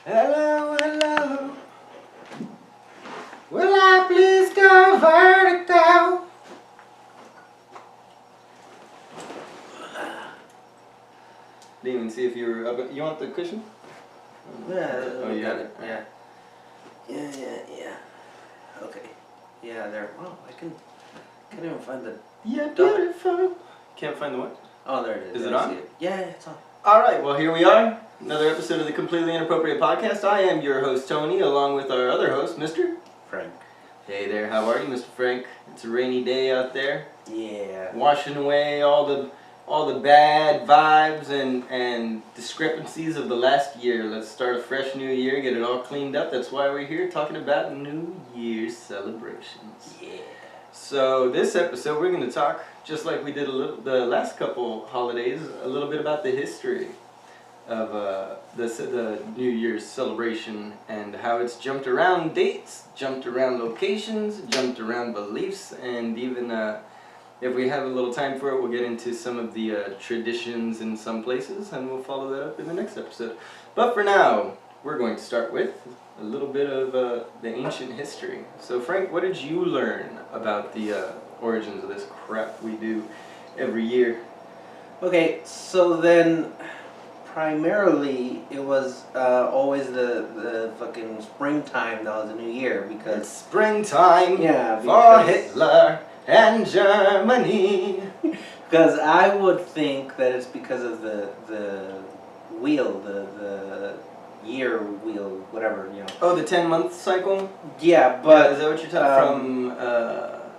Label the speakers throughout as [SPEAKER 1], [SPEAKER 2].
[SPEAKER 1] Hello, hello. Will I please go vertical? Didn't even see if you were up. You want the cushion?
[SPEAKER 2] Yeah.
[SPEAKER 1] Oh, you got it?
[SPEAKER 2] Yeah. Yeah. Okay. Yeah, there. Oh, can't even find the.
[SPEAKER 1] Yeah, beautiful. Can't find the what?
[SPEAKER 2] Oh, there it is.
[SPEAKER 1] Is it
[SPEAKER 2] I
[SPEAKER 1] on?
[SPEAKER 2] see it. Yeah, it's on.
[SPEAKER 1] Alright, well, here we are. Another episode of the Completely Inappropriate Podcast. I am your host, Tony, along with our other host, Mr.
[SPEAKER 2] Frank.
[SPEAKER 1] Hey there, how are you, Mr. Frank? It's a rainy day out there.
[SPEAKER 2] Yeah.
[SPEAKER 1] Washing away all the bad vibes and discrepancies of the last year. Let's start a fresh new year, get it all cleaned up. That's why we're here talking about New Year's celebrations.
[SPEAKER 2] Yeah.
[SPEAKER 1] So this episode we're going to talk, just like we did the last couple holidays, a little bit about the history of the New Year's celebration and how it's jumped around dates, jumped around locations, jumped around beliefs, and even if we have a little time for it, we'll get into some of the traditions in some places, and we'll follow that up in the next episode. But for now, we're going to start with a little bit of the ancient history. So Frank, what did you learn about the origins of this crap we do every year?
[SPEAKER 2] Okay, so then primarily it was always the fucking springtime that was the new year
[SPEAKER 1] It's
[SPEAKER 2] because
[SPEAKER 1] springtime
[SPEAKER 2] yeah
[SPEAKER 1] for
[SPEAKER 2] because,
[SPEAKER 1] Hitler and Germany.
[SPEAKER 2] because I would think that it's because of the wheel, the year wheel, whatever, you know.
[SPEAKER 1] Oh, the 10-month cycle?
[SPEAKER 2] Yeah, but
[SPEAKER 1] Is that what you're talking from?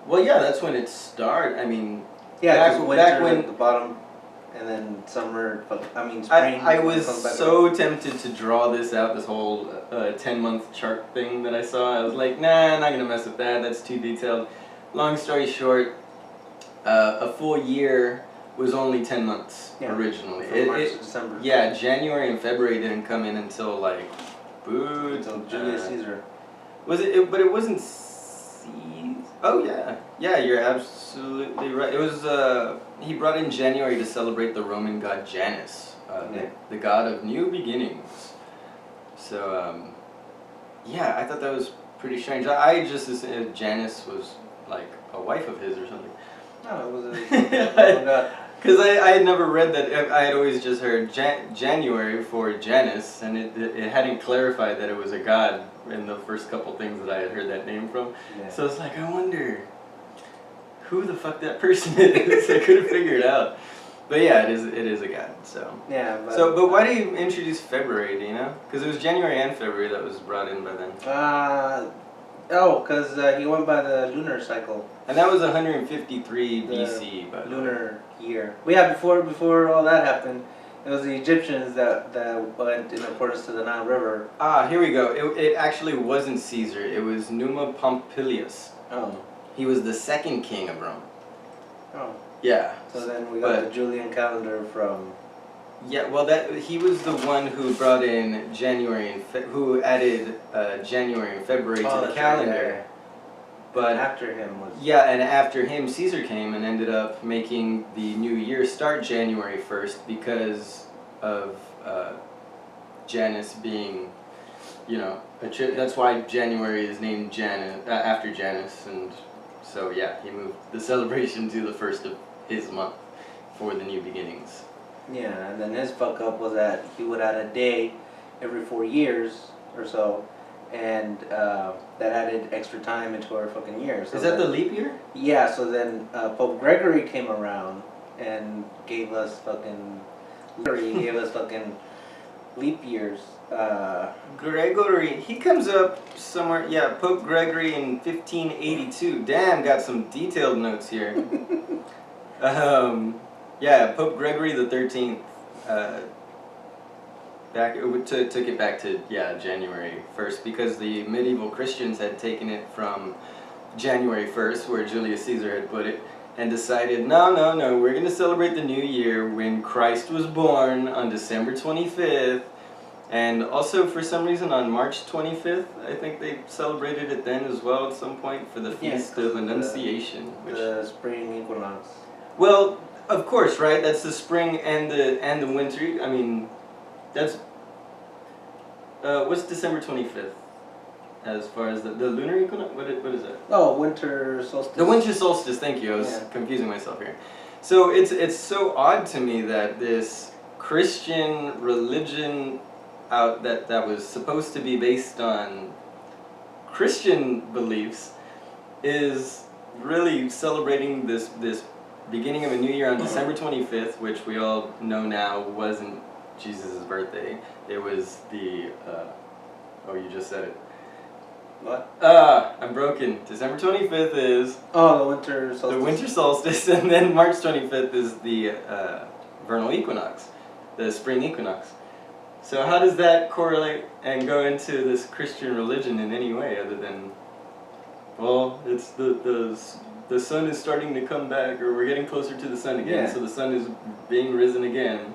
[SPEAKER 1] Well, yeah, that's when it started. I mean,
[SPEAKER 2] yeah,
[SPEAKER 1] back-
[SPEAKER 2] because
[SPEAKER 1] back
[SPEAKER 2] winter
[SPEAKER 1] when-
[SPEAKER 2] at the bottom, and then summer. Spring.
[SPEAKER 1] I was
[SPEAKER 2] comes back
[SPEAKER 1] so tempted to draw this out, this whole 10-month chart thing that I saw. I was like, nah, I'm not going to mess with that. That's too detailed. Long story short, a full year was only 10 months originally.
[SPEAKER 2] from March to December.
[SPEAKER 1] Yeah, January and February didn't come in until like,
[SPEAKER 2] Until Julius Caesar.
[SPEAKER 1] Was it? But it wasn't Caesar. Oh yeah, yeah. You're absolutely right. It was. He brought in January to celebrate the Roman god Janus, the god of new beginnings. So yeah, I thought that was pretty strange. I just assumed Janus was like a wife of his or something.
[SPEAKER 2] No, it was oh god.
[SPEAKER 1] Because I had never read that. I had always just heard January for Janus, and it hadn't clarified that it was a god in the first couple things that I had heard that name from.
[SPEAKER 2] Yeah.
[SPEAKER 1] So it's like, I wonder who the fuck that person is. I couldn't figure it out. But yeah, it is a god. So
[SPEAKER 2] Yeah,
[SPEAKER 1] but why do you introduce February? Do you know? Because it was January and February that was brought in by then.
[SPEAKER 2] because he went by the lunar cycle.
[SPEAKER 1] And that was 153 BC. By the way.
[SPEAKER 2] Lunar year. But yeah, before all that happened, it was the Egyptians that went in accordance to the Nile River.
[SPEAKER 1] Ah, here we go. It actually wasn't Caesar. It was Numa Pompilius.
[SPEAKER 2] Oh.
[SPEAKER 1] He was the second king of Rome.
[SPEAKER 2] Oh.
[SPEAKER 1] Yeah.
[SPEAKER 2] So then we got the Julian calendar from.
[SPEAKER 1] Yeah, well, he was the one who brought in January and who added January and February to the calendar.
[SPEAKER 2] Right.
[SPEAKER 1] But
[SPEAKER 2] after him was.
[SPEAKER 1] Yeah, and after him, Caesar came and ended up making the new year start January 1st because of Janus being, you know, that's why January is named Janus after Janus, and so yeah, he moved the celebration to the first of his month for the new beginnings.
[SPEAKER 2] Yeah, and then his fuck up was that he would add a day every 4 years or so, and that added extra time into our fucking year. So
[SPEAKER 1] is that the leap year?
[SPEAKER 2] Yeah, so then Pope Gregory came around and gave us fucking leap years.
[SPEAKER 1] Gregory, he comes up somewhere, yeah, Pope Gregory in 1582. Damn, got some detailed notes here. Yeah, Pope Gregory the 13th, took it back to, January 1st, because the medieval Christians had taken it from January 1st, where Julius Caesar had put it, and decided, no, we're going to celebrate the new year when Christ was born on December 25th, and also for some reason on March 25th, I think they celebrated it then as well at some point for the Feast of Annunciation.
[SPEAKER 2] The spring equinox.
[SPEAKER 1] Well, of course, right? That's the spring and the winter. I mean, that's What's December 25th? As far as the lunar equinox? What is that?
[SPEAKER 2] Oh, winter solstice.
[SPEAKER 1] The winter solstice, thank you. I was
[SPEAKER 2] Yeah.
[SPEAKER 1] confusing myself here. So it's so odd to me that this Christian religion that was supposed to be based on Christian beliefs is really celebrating this beginning of a new year on December 25th, which we all know now wasn't Jesus' birthday. It was the oh, you just said it.
[SPEAKER 2] What?
[SPEAKER 1] I'm broken. December 25th is
[SPEAKER 2] Oh, the winter solstice.
[SPEAKER 1] the winter solstice, and then March 25th is the vernal equinox, the spring equinox. So how does that correlate and go into this Christian religion in any way other than, well, it's the sun is starting to come back, or we're getting closer to the sun again,
[SPEAKER 2] Yeah.
[SPEAKER 1] so the sun is being risen again.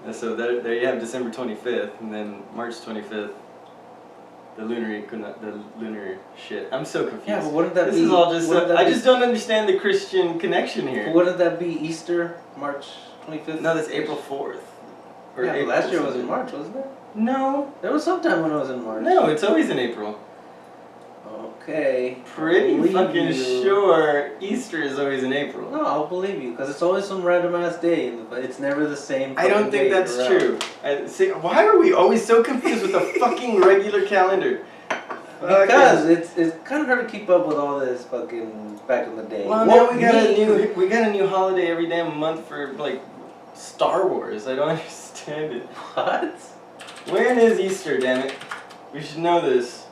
[SPEAKER 1] And so there you have December 25th, and then March 25th, the lunar shit. I'm so confused.
[SPEAKER 2] Yeah, but wouldn't that
[SPEAKER 1] This
[SPEAKER 2] be?
[SPEAKER 1] is all just.
[SPEAKER 2] wouldn't that
[SPEAKER 1] I
[SPEAKER 2] be-
[SPEAKER 1] just don't understand the Christian connection here.
[SPEAKER 2] Wouldn't that be Easter, March 25th?
[SPEAKER 1] No, that's April 4th. Or
[SPEAKER 2] Yeah, but
[SPEAKER 1] April
[SPEAKER 2] last year was in
[SPEAKER 1] something.
[SPEAKER 2] March, wasn't it?
[SPEAKER 1] No,
[SPEAKER 2] There was some time when it was in March.
[SPEAKER 1] no, it's always in April.
[SPEAKER 2] Okay.
[SPEAKER 1] Pretty
[SPEAKER 2] I'll believe
[SPEAKER 1] fucking
[SPEAKER 2] you.
[SPEAKER 1] sure Easter is always in April.
[SPEAKER 2] No, I'll believe you, because it's always some random ass day, but it's never the same.
[SPEAKER 1] I don't
[SPEAKER 2] fucking
[SPEAKER 1] think
[SPEAKER 2] day
[SPEAKER 1] that's
[SPEAKER 2] throughout.
[SPEAKER 1] true. See, why are we always so confused with the fucking regular calendar?
[SPEAKER 2] Because it's kind of hard to keep up with all this fucking back in the day.
[SPEAKER 1] Well, now we got a new holiday every damn month for like Star Wars. I don't understand it.
[SPEAKER 2] What?
[SPEAKER 1] When is Easter, damn it? We should know this.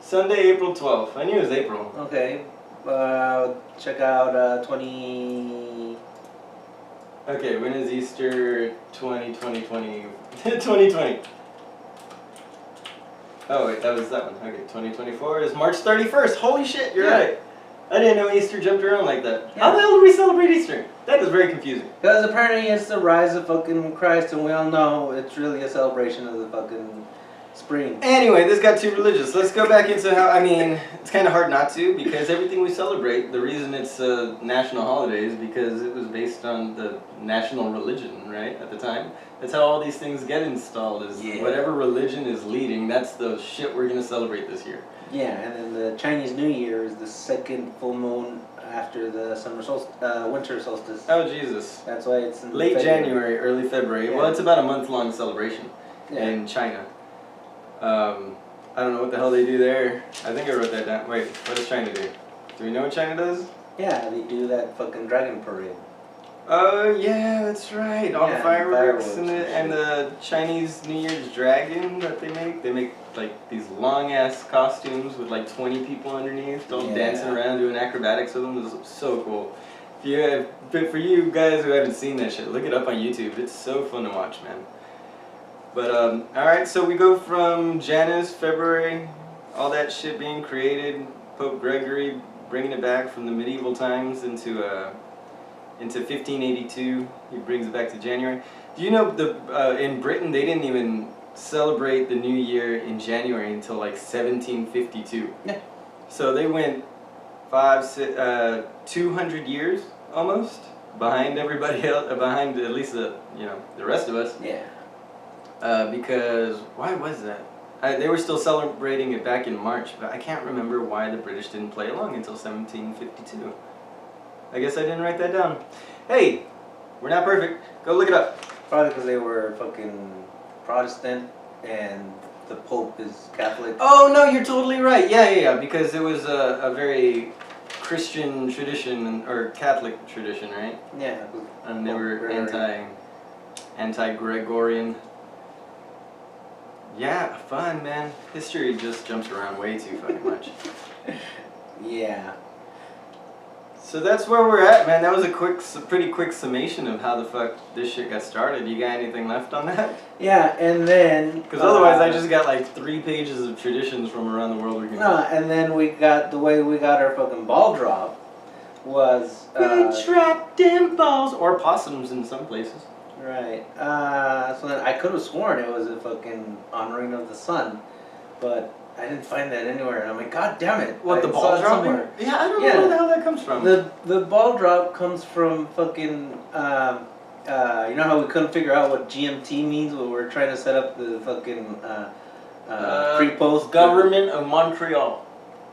[SPEAKER 1] Sunday, April 12th. I knew it was April.
[SPEAKER 2] Okay. Check out 20.
[SPEAKER 1] Okay, when is Easter 2020? 2020. Oh wait, that was that one. Okay, 2024 is March 31st. Holy shit, you're
[SPEAKER 2] Yeah.
[SPEAKER 1] right. I didn't know Easter jumped around like that.
[SPEAKER 2] Yeah.
[SPEAKER 1] How the hell do we celebrate Easter? That is very confusing.
[SPEAKER 2] Because apparently it's the rise of fucking Christ, and we all know it's really a celebration of the fucking spring.
[SPEAKER 1] Anyway, this got too religious. Let's go back into how, I mean, it's kind of hard not to because everything we celebrate, the reason it's a national holiday is because it was based on the national religion, right, at the time. That's how all these things get installed is
[SPEAKER 2] Yeah.
[SPEAKER 1] whatever religion is leading, that's the shit we're going to celebrate this year.
[SPEAKER 2] Yeah, and then the Chinese New Year is the second full moon after the winter solstice.
[SPEAKER 1] Oh, Jesus.
[SPEAKER 2] That's why it's in
[SPEAKER 1] Late
[SPEAKER 2] February.
[SPEAKER 1] January, early February.
[SPEAKER 2] Yeah.
[SPEAKER 1] Well, it's about a month-long celebration
[SPEAKER 2] Yeah.
[SPEAKER 1] in China. I don't know what the hell they do there. I think I wrote that down. Wait, what does China do? Do we know what China does?
[SPEAKER 2] Yeah, they do that fucking dragon parade.
[SPEAKER 1] Oh yeah, that's right. All the
[SPEAKER 2] Yeah,
[SPEAKER 1] fireworks
[SPEAKER 2] fireworks
[SPEAKER 1] and
[SPEAKER 2] and
[SPEAKER 1] the Chinese New Year's dragon that they make. They make like these long ass costumes with like 20 people underneath, all
[SPEAKER 2] Yeah.
[SPEAKER 1] dancing around doing acrobatics with them. It was so cool. But for you guys who haven't seen that shit, look it up on YouTube. It's so fun to watch, man. But all right, so we go from Janus, February, all that shit being created, Pope Gregory bringing it back from the medieval times into 1582. He brings it back to January. Do you know in Britain they didn't even celebrate the New Year in January until like 1752.
[SPEAKER 2] Yeah.
[SPEAKER 1] So they went 200 years almost behind everybody else, behind at least the rest of us.
[SPEAKER 2] Yeah.
[SPEAKER 1] Because why was that? They were still celebrating it back in March, but I can't remember why the British didn't play along until 1752. I guess I didn't write that down. Hey, we're not perfect. Go look it up.
[SPEAKER 2] Probably because they were fucking Protestant and the Pope is Catholic.
[SPEAKER 1] Oh no, you're totally right. Yeah. Because it was a very Christian tradition or Catholic tradition, right?
[SPEAKER 2] Yeah.
[SPEAKER 1] And they were
[SPEAKER 2] Gregorian.
[SPEAKER 1] anti-Gregorian. Yeah, fun, man. History just jumps around way too fucking much.
[SPEAKER 2] Yeah.
[SPEAKER 1] So that's where we're at, man. That was a pretty quick summation of how the fuck this shit got started. You got anything left on that?
[SPEAKER 2] Yeah, and then...
[SPEAKER 1] Because otherwise I just got like 3 pages of traditions from around the world we can
[SPEAKER 2] and then we got... The way we got our fucking ball drop was...
[SPEAKER 1] We dropped them balls. Or possums in some places.
[SPEAKER 2] Right. So then I could have sworn it was a fucking honoring of the sun, but I didn't find that anywhere. And I'm like, God damn it!
[SPEAKER 1] What,
[SPEAKER 2] I
[SPEAKER 1] the
[SPEAKER 2] saw
[SPEAKER 1] ball
[SPEAKER 2] it
[SPEAKER 1] dropping?
[SPEAKER 2] somewhere.
[SPEAKER 1] Yeah, I don't
[SPEAKER 2] Yeah.
[SPEAKER 1] know where the hell that comes from.
[SPEAKER 2] The ball drop comes from fucking. You know how we couldn't figure out what GMT means when we were trying to set up the fucking Pre-post
[SPEAKER 1] Government of Montreal.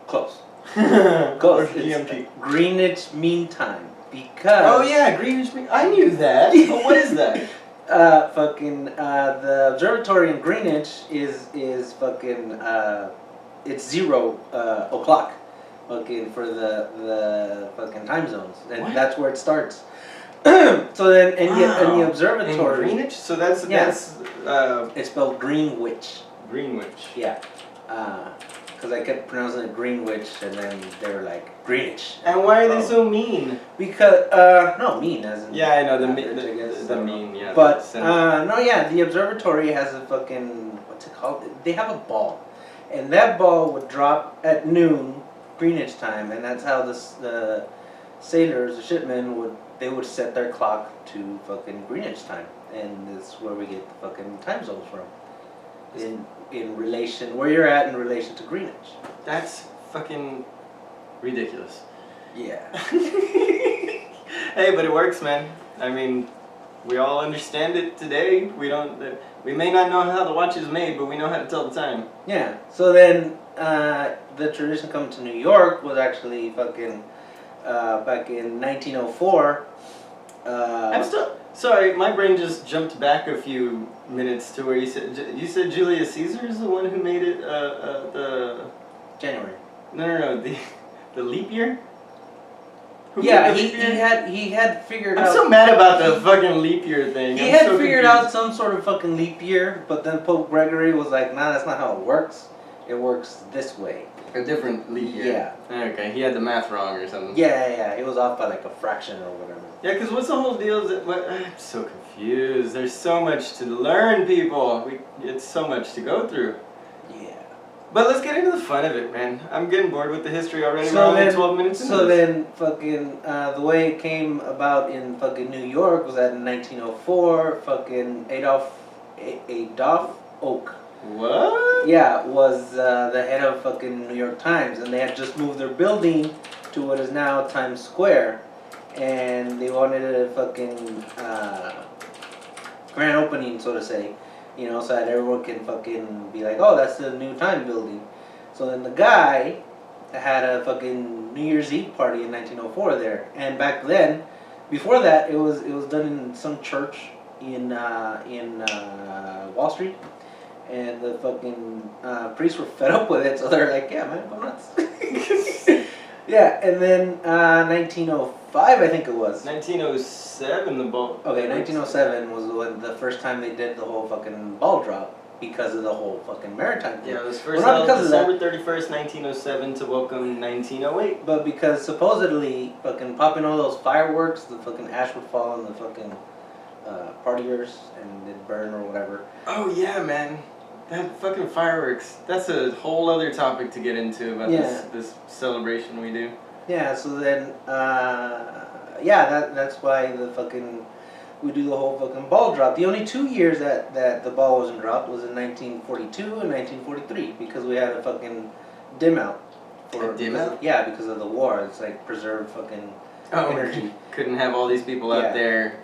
[SPEAKER 2] Close.
[SPEAKER 1] Or
[SPEAKER 2] Close.
[SPEAKER 1] GMT.
[SPEAKER 2] It's Greenwich Mean Time because.
[SPEAKER 1] Oh yeah, Greenwich Mean. I knew that. But what is that?
[SPEAKER 2] The observatory in Greenwich is fucking it's 0 o'clock, fucking for the fucking time zones, and
[SPEAKER 1] What?
[SPEAKER 2] that's where it starts. So then, and the
[SPEAKER 1] In
[SPEAKER 2] observatory,
[SPEAKER 1] Greenwich? So that's
[SPEAKER 2] it's spelled Greenwich.
[SPEAKER 1] Greenwich.
[SPEAKER 2] Yeah, because I kept pronouncing it Greenwich, and then they were like Greenwich.
[SPEAKER 1] And why are they so mean?
[SPEAKER 2] Because no, mean as in
[SPEAKER 1] Yeah, I know
[SPEAKER 2] average, I
[SPEAKER 1] the
[SPEAKER 2] guess, I don't know.
[SPEAKER 1] mean. Yeah.
[SPEAKER 2] But
[SPEAKER 1] the
[SPEAKER 2] no, yeah, the observatory has a fucking what's it called? They have a ball, and that ball would drop at noon Greenwich time, and that's how the sailors, the shipmen would set their clock to fucking Greenwich time, and that's where we get the fucking time zones from. In relation where you're at in relation to Greenwich.
[SPEAKER 1] That's fucking ridiculous.
[SPEAKER 2] Yeah.
[SPEAKER 1] Hey, but it works, man. I mean, we all understand it today. We may not know how the watch is made, but we know how to tell the time.
[SPEAKER 2] Yeah. So then, the tradition coming to New York was actually fucking back in 1904.
[SPEAKER 1] I'm still sorry. My brain just jumped back a few minutes to where you said Julius Caesar is the one who made it. The
[SPEAKER 2] January.
[SPEAKER 1] no the leap year. Who
[SPEAKER 2] Yeah,
[SPEAKER 1] made the leap year?
[SPEAKER 2] he had figured
[SPEAKER 1] I'm
[SPEAKER 2] out.
[SPEAKER 1] so mad about the fucking leap year thing.
[SPEAKER 2] He
[SPEAKER 1] I'm
[SPEAKER 2] had
[SPEAKER 1] so
[SPEAKER 2] figured
[SPEAKER 1] confused.
[SPEAKER 2] out some sort of fucking leap year, but then Pope Gregory was like, "Nah, that's not how it works. It works this way."
[SPEAKER 1] A different leap year.
[SPEAKER 2] Yeah.
[SPEAKER 1] Okay, he had the math wrong or something.
[SPEAKER 2] Yeah. It was off by like a fraction or whatever.
[SPEAKER 1] Yeah, because what's the whole deal? I'm so confused. There's so much to learn, people. It's so much to go through.
[SPEAKER 2] Yeah.
[SPEAKER 1] But let's get into the fun of it, man. I'm getting bored with the history already.
[SPEAKER 2] So
[SPEAKER 1] We're only
[SPEAKER 2] then-
[SPEAKER 1] 12 minutes into
[SPEAKER 2] So
[SPEAKER 1] this.
[SPEAKER 2] then, fucking, the way it came about in fucking New York was that in 1904, fucking Adolph Oak,
[SPEAKER 1] What?
[SPEAKER 2] yeah, was the head of fucking New York Times, and they had just moved their building to what is now Times Square, and they wanted a fucking grand opening, so to say, you know, so that everyone can fucking be like, oh, that's the new Time building. So then the guy had a fucking New Year's Eve party in 1904 there, and back then, before that, it was done in some church in Wall Street, and the fucking priests were fed up with it, so they're like, yeah, man, go nuts. Yeah, and then 1905, I think it was.
[SPEAKER 1] 1907, the ball.
[SPEAKER 2] Okay, 1907 was the first time they did the whole fucking ball drop because of the whole fucking maritime thing.
[SPEAKER 1] Yeah, it was first
[SPEAKER 2] Well, not
[SPEAKER 1] held
[SPEAKER 2] because of that.
[SPEAKER 1] December 31st, 1907 to welcome 1908.
[SPEAKER 2] But because supposedly fucking popping all those fireworks, the fucking ash would fall on the fucking partiers and it'd burn or whatever.
[SPEAKER 1] Oh yeah, man. That fucking fireworks. That's a whole other topic to get into about
[SPEAKER 2] Yeah.
[SPEAKER 1] this celebration we do.
[SPEAKER 2] Yeah, so then, that's why we do the whole fucking ball drop. The only 2 years that the ball wasn't dropped was in 1942 and 1943 because we had a fucking dim out.
[SPEAKER 1] A dim out?
[SPEAKER 2] Yeah, because of the war. It's like preserve fucking energy.
[SPEAKER 1] Couldn't have all these people
[SPEAKER 2] Yeah.
[SPEAKER 1] out there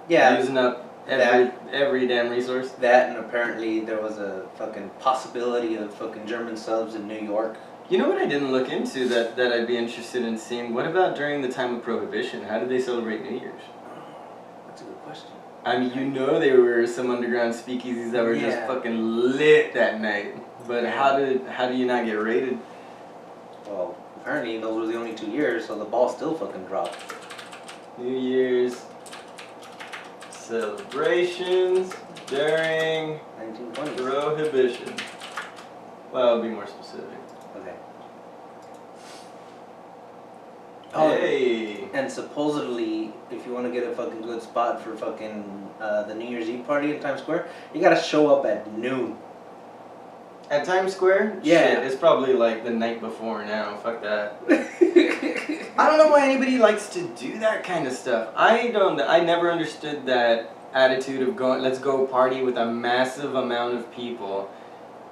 [SPEAKER 2] Yeah,
[SPEAKER 1] using up every damn resource.
[SPEAKER 2] that and apparently there was a fucking possibility of fucking German subs in New York.
[SPEAKER 1] You know what I didn't look into that I'd be interested in seeing? What about during the time of Prohibition? How did they celebrate New Year's?
[SPEAKER 2] That's a good question.
[SPEAKER 1] I mean, you know there were some underground speakeasies that were just
[SPEAKER 2] Yeah.
[SPEAKER 1] fucking lit that night. But how do you not get raided?
[SPEAKER 2] Well, apparently those were the only 2 years, so the ball still fucking dropped.
[SPEAKER 1] New Year's celebrations during
[SPEAKER 2] 1920s.
[SPEAKER 1] Prohibition. Well, I'll be more specific.
[SPEAKER 2] Okay.
[SPEAKER 1] Hey!
[SPEAKER 2] And supposedly, if you want to get a fucking good spot for fucking the New Year's Eve party in Times Square, you gotta show up at noon.
[SPEAKER 1] At Times Square?
[SPEAKER 2] Yeah.
[SPEAKER 1] Shit, it's probably like the night before now. Fuck that. I don't know why anybody likes to do that kind of stuff. I never understood that attitude of let's go party with a massive amount of people.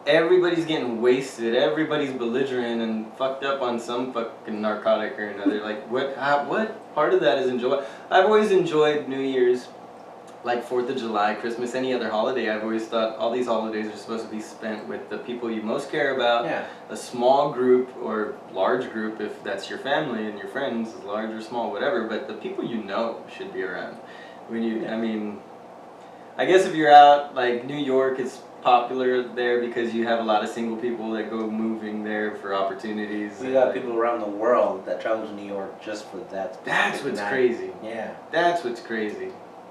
[SPEAKER 1] Everybody's getting wasted, everybody's belligerent and fucked up on some fucking narcotic or another. Like, what part of that is enjoy? I've always enjoyed New Year's like 4th of July, Christmas, any other holiday, I've always thought all these holidays are supposed to be spent with the people you most care about.
[SPEAKER 2] Yeah.
[SPEAKER 1] A small group or large group, if that's your family and your friends, large or small, whatever, but the people you know should be around. When you, I mean, I guess if you're out, like New York, it's popular there because you have a lot of single people that go moving there for opportunities.
[SPEAKER 2] We got people around the world that travel to New York just for that.
[SPEAKER 1] That's what's
[SPEAKER 2] night.
[SPEAKER 1] crazy.
[SPEAKER 2] Yeah.
[SPEAKER 1] That's what's crazy.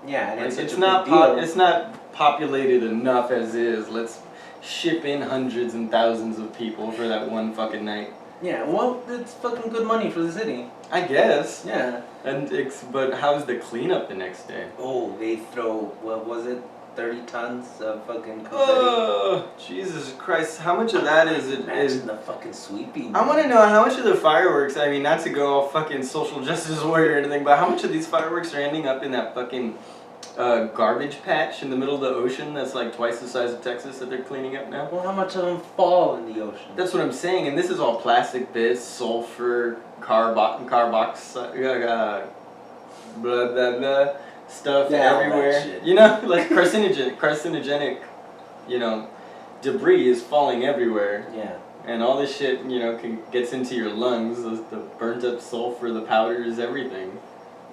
[SPEAKER 2] Yeah, and
[SPEAKER 1] Like,
[SPEAKER 2] it's such a big deal.
[SPEAKER 1] it's not populated enough as is. Let's ship in hundreds and thousands of people for that one fucking night.
[SPEAKER 2] Yeah, well, it's fucking good money for the city.
[SPEAKER 1] I guess.
[SPEAKER 2] Yeah.
[SPEAKER 1] And but how's the cleanup the next day?
[SPEAKER 2] Oh, they throw, what was it, 30 tons of fucking confetti?
[SPEAKER 1] Oh, Jesus Christ! How much of that is it?
[SPEAKER 2] Imagine the fucking sweeping.
[SPEAKER 1] I want to know how much of the fireworks. I mean, not to go all fucking social justice warrior or anything, but how much of these fireworks are ending up in that fucking garbage patch in the middle of the ocean that's like twice the size of Texas that they're cleaning up now?
[SPEAKER 2] Well, how much of them fall in the ocean?
[SPEAKER 1] That's what I'm saying, and this is all plastic bits, sulfur, carbox, blah blah blah, stuff
[SPEAKER 2] Yeah, all that
[SPEAKER 1] everywhere.
[SPEAKER 2] shit.
[SPEAKER 1] You know, like carcinogenic, you know, debris is falling everywhere,
[SPEAKER 2] Yeah.
[SPEAKER 1] and all this shit, you know, gets into your lungs. The burnt up sulfur, the powders, everything.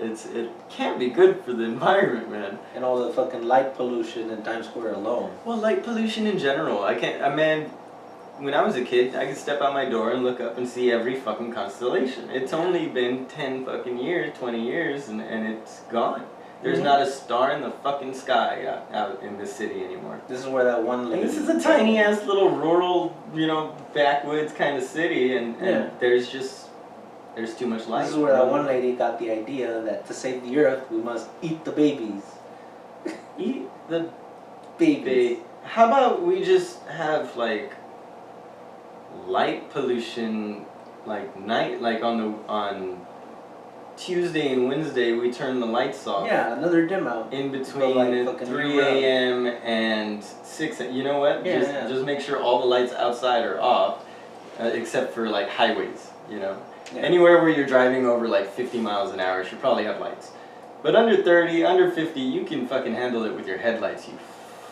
[SPEAKER 1] It can't be good for the environment, man.
[SPEAKER 2] And all the fucking light pollution in Times Square alone.
[SPEAKER 1] Well, light pollution in general. Man, when I was a kid, I could step out my door and look up and see every fucking constellation. It's only been 10 fucking years, 20 years, and it's gone. There's not a star in the fucking sky out in this city anymore.
[SPEAKER 2] This is where that one lady...
[SPEAKER 1] And this is a tiny ass little rural, you know, backwoods kind of city, and there's too much light.
[SPEAKER 2] This is where that one lady got the idea that to save the earth, we must eat the babies.
[SPEAKER 1] Eat the
[SPEAKER 2] Babies.
[SPEAKER 1] How about we just have like light pollution, like night, like on Tuesday and Wednesday we turn the lights off.
[SPEAKER 2] Yeah, another dim out.
[SPEAKER 1] In
[SPEAKER 2] Go,
[SPEAKER 1] between
[SPEAKER 2] like, fucking
[SPEAKER 1] 3
[SPEAKER 2] year round.
[SPEAKER 1] a.m. and 6. You know what?
[SPEAKER 2] Yeah,
[SPEAKER 1] Just make sure all the lights outside are off, except for like highways. You know,
[SPEAKER 2] Yeah.
[SPEAKER 1] anywhere where you're driving over like 50 miles an hour should probably have lights. But under 30, under 50, you can fucking handle it with your headlights, you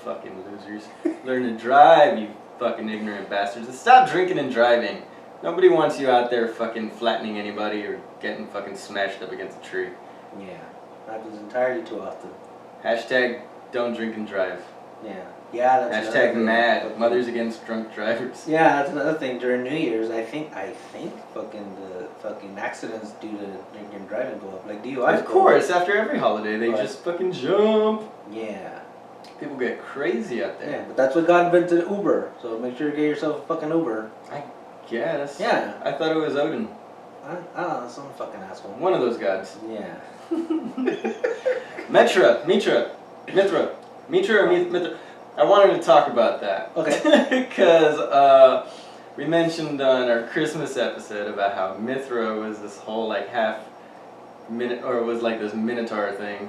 [SPEAKER 1] fucking losers. Learn to drive, you fucking ignorant bastards. And stop drinking and driving. Nobody wants you out there fucking flattening anybody or getting fucking smashed up against a tree.
[SPEAKER 2] Yeah, happens entirely too often.
[SPEAKER 1] Hashtag don't drink and drive.
[SPEAKER 2] Yeah. Yeah, that's another
[SPEAKER 1] Hashtag
[SPEAKER 2] thing.
[SPEAKER 1] mad.
[SPEAKER 2] Fucking-
[SPEAKER 1] Mothers against drunk drivers.
[SPEAKER 2] Yeah, that's another thing. During New Year's, I think fucking the fucking accidents due to drinking and driving go up. Like DUIs.
[SPEAKER 1] Of course, after every holiday, they
[SPEAKER 2] Right.
[SPEAKER 1] just fucking jump.
[SPEAKER 2] Yeah.
[SPEAKER 1] People get crazy out
[SPEAKER 2] Yeah,
[SPEAKER 1] there.
[SPEAKER 2] but that's what got invented Uber. So make sure you get yourself a fucking Uber.
[SPEAKER 1] Yes.
[SPEAKER 2] Yeah.
[SPEAKER 1] I thought it was Odin.
[SPEAKER 2] I don't know, some fucking asshole.
[SPEAKER 1] One of those gods.
[SPEAKER 2] Yeah.
[SPEAKER 1] Mitra. I wanted to talk about that.
[SPEAKER 2] Okay.
[SPEAKER 1] Because we mentioned on our Christmas episode about how Mithra was this whole like was like this Minotaur thing.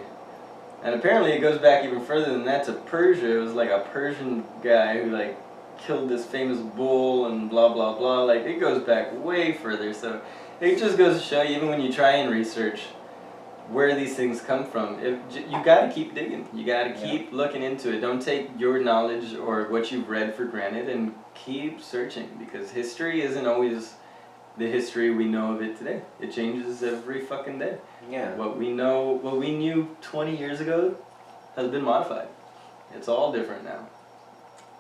[SPEAKER 1] And apparently it goes back even further than that to Persia. It was like a Persian guy who like killed this famous bull and blah blah blah. Like it goes back way further. So it just goes to show you, even when you try and research where these things come from, you gotta keep digging. You gotta keep looking into it. Don't take your knowledge or what you've read for granted, and keep searching, because history isn't always the history we know of it today. It changes every fucking day.
[SPEAKER 2] Yeah.
[SPEAKER 1] What we knew 20 years ago has been modified. It's all different now.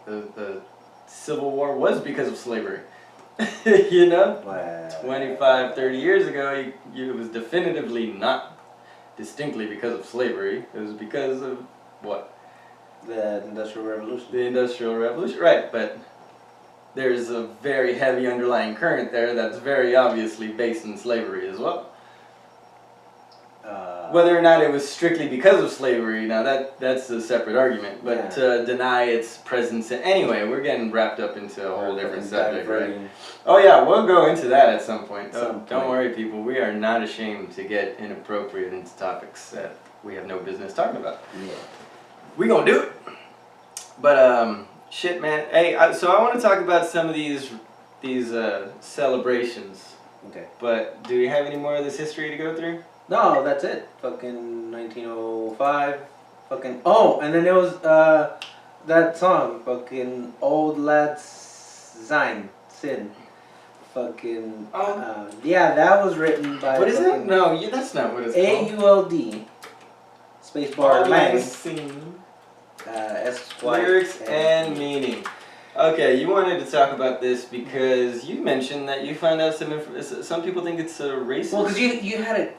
[SPEAKER 1] The Civil War was because of slavery. You know?
[SPEAKER 2] Wow.
[SPEAKER 1] 25, 30 years ago, it was definitively not distinctly because of slavery. It was because of what?
[SPEAKER 2] The Industrial Revolution.
[SPEAKER 1] The Industrial Revolution. Right, but there's a very heavy underlying current there that's very obviously based in slavery as well. Whether or not it was strictly because of slavery, now that's a separate argument. But to deny its presence, anyway, we're getting wrapped up into a whole different subject, right? Oh yeah, we'll go into that at some point. Don't worry, people. We are not ashamed to get inappropriate into topics that we have no business talking about.
[SPEAKER 2] Yeah.
[SPEAKER 1] We gonna do it. But shit, man. Hey, so I want to talk about some of these celebrations.
[SPEAKER 2] Okay.
[SPEAKER 1] But do we have any more of this history to go through?
[SPEAKER 2] No, that's it. Fucking 1905, Fucking and then there was that song, fucking Old Lad Sin. Fucking yeah, that was written by
[SPEAKER 1] What is it? No, that's not what it's called.
[SPEAKER 2] AULD spacebar Lang
[SPEAKER 1] Scene.
[SPEAKER 2] SY
[SPEAKER 1] Lyrics and meaning. Okay, you wanted to talk about this because you mentioned that you found out some people think it's racist.
[SPEAKER 2] Well, because you had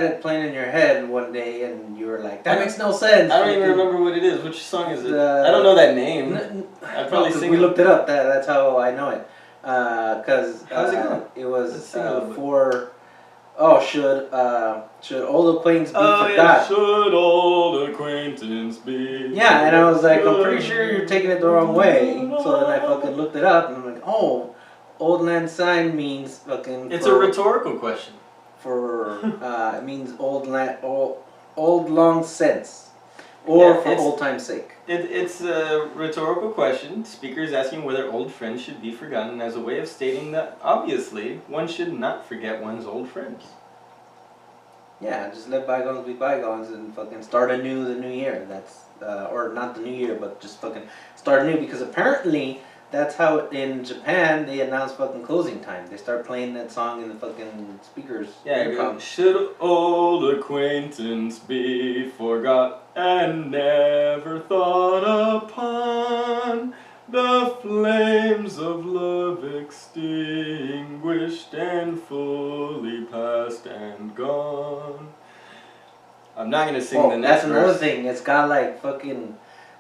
[SPEAKER 2] it playing in your head one day, and you were like, "That makes no sense."
[SPEAKER 1] I don't even remember what it is. Which song is it? I don't know that name. I probably sing.
[SPEAKER 2] We looked it up. That's how I know it. Because
[SPEAKER 1] how's it going?
[SPEAKER 2] It was for. Oh, should old acquaintance be forgot?
[SPEAKER 1] Yeah, should old acquaintance be?
[SPEAKER 2] Yeah, and I was like, I'm pretty sure you're taking it the wrong way. So then I fucking looked it up, and I'm like, oh, Old Land Sign means fucking.
[SPEAKER 1] It's a rhetorical question.
[SPEAKER 2] It means old long sense, or for old time's sake.
[SPEAKER 1] It's a rhetorical question. Speaker is asking whether old friends should be forgotten as a way of stating that obviously one should not forget one's old friends.
[SPEAKER 2] Yeah, just let bygones be bygones and fucking start anew the new year. That's or not the new year, but just fucking start anew, because apparently that's how in Japan they announce fucking closing time. They start playing that song in the fucking speakers.
[SPEAKER 1] Yeah, should old acquaintance be forgot and never thought upon, the flames of love extinguished and fully past and gone. I'm not gonna sing the next
[SPEAKER 2] verse. That's another
[SPEAKER 1] verse.
[SPEAKER 2] thing. It's got like fucking,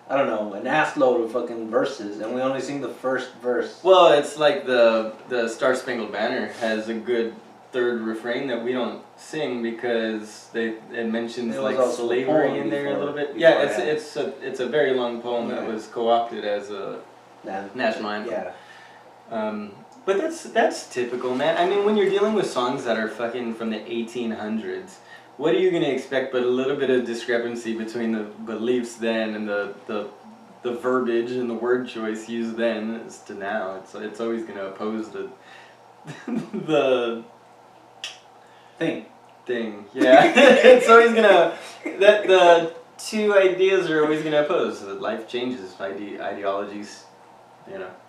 [SPEAKER 2] I don't know, an ass load of fucking verses, and we only sing the first verse.
[SPEAKER 1] Well, it's like the Star Spangled Banner has a good third refrain that we don't sing because it mentions like slavery in there a little bit. Yeah, it's a very long poem that was co-opted as a national anthem.
[SPEAKER 2] Yeah.
[SPEAKER 1] But that's typical, man. I mean, when you're dealing with songs that are fucking from the 1800s, what are you gonna expect but a little bit of discrepancy between the beliefs then and the verbiage and the word choice used then as to now? It's always gonna oppose the the thing. Yeah, it's always gonna the two ideas are always gonna oppose. Life changes, ideologies,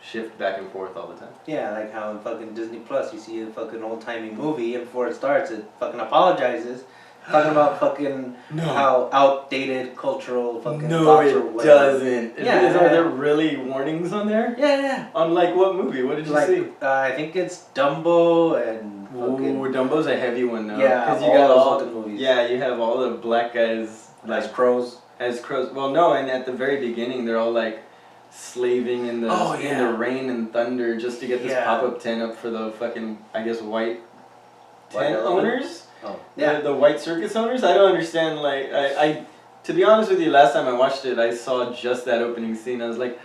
[SPEAKER 1] shift back and forth all the time.
[SPEAKER 2] Yeah, like how in fucking Disney Plus you see a fucking old timey movie, and before it starts, it fucking apologizes, talking about fucking how outdated cultural fucking thoughts or whatever.
[SPEAKER 1] No, it doesn't.
[SPEAKER 2] Yeah,
[SPEAKER 1] Are there really warnings on there?
[SPEAKER 2] Yeah.
[SPEAKER 1] On like what movie? What did you see?
[SPEAKER 2] I think it's Dumbo and fucking.
[SPEAKER 1] Ooh, Dumbo's a heavy one though.
[SPEAKER 2] Yeah,
[SPEAKER 1] because you got all
[SPEAKER 2] the movies.
[SPEAKER 1] Yeah, you have all the black guys
[SPEAKER 2] as crows.
[SPEAKER 1] As crows. Well, no, and at the very beginning, they're all like slaving in the rain and thunder just to get this pop-up tent up for the fucking, I guess, white tent owners.
[SPEAKER 2] Oh, yeah.
[SPEAKER 1] The white circus owners. I don't understand. Like, I to be honest with you, last time I watched it, I saw just that opening scene. I was like,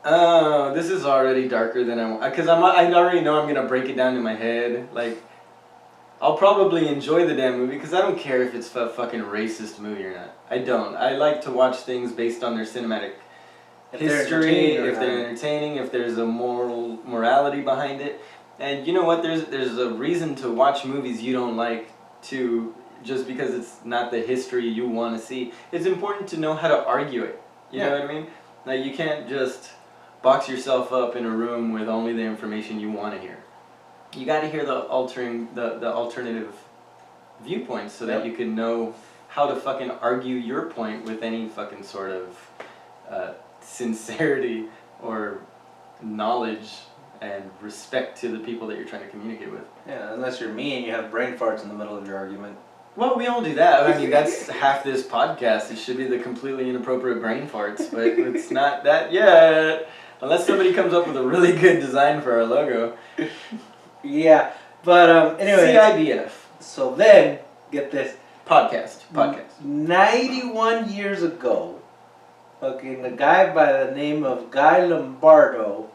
[SPEAKER 1] oh, this is already darker than I want. Because I already know I'm gonna break it down in my head. Like, I'll probably enjoy the damn movie because I don't care if it's a fucking racist movie or not. I don't. I like to watch things based on their cinematic history, if they're entertaining, if there's a morality behind it. And you know what? There's a reason to watch movies you don't like just because it's not the history you want to see. It's important to know how to argue it. You know what I mean? Like, you can't just box yourself up in a room with only the information you want to hear. You got to hear the alternative viewpoints so that you can know how to fucking argue your point with any fucking sort of sincerity or knowledge and respect to the people that you're trying to communicate with.
[SPEAKER 2] Yeah, unless you're me and you have brain farts in the middle of your argument.
[SPEAKER 1] Well, we all do that. I mean, that's half this podcast. It should be the completely inappropriate brain farts, but it's not that yet. Unless somebody comes up with a really good design for our logo.
[SPEAKER 2] Yeah, but anyway.
[SPEAKER 1] CIBF.
[SPEAKER 2] So then, get this.
[SPEAKER 1] Podcast.
[SPEAKER 2] 91 years ago, fucking a guy by the name of Guy Lombardo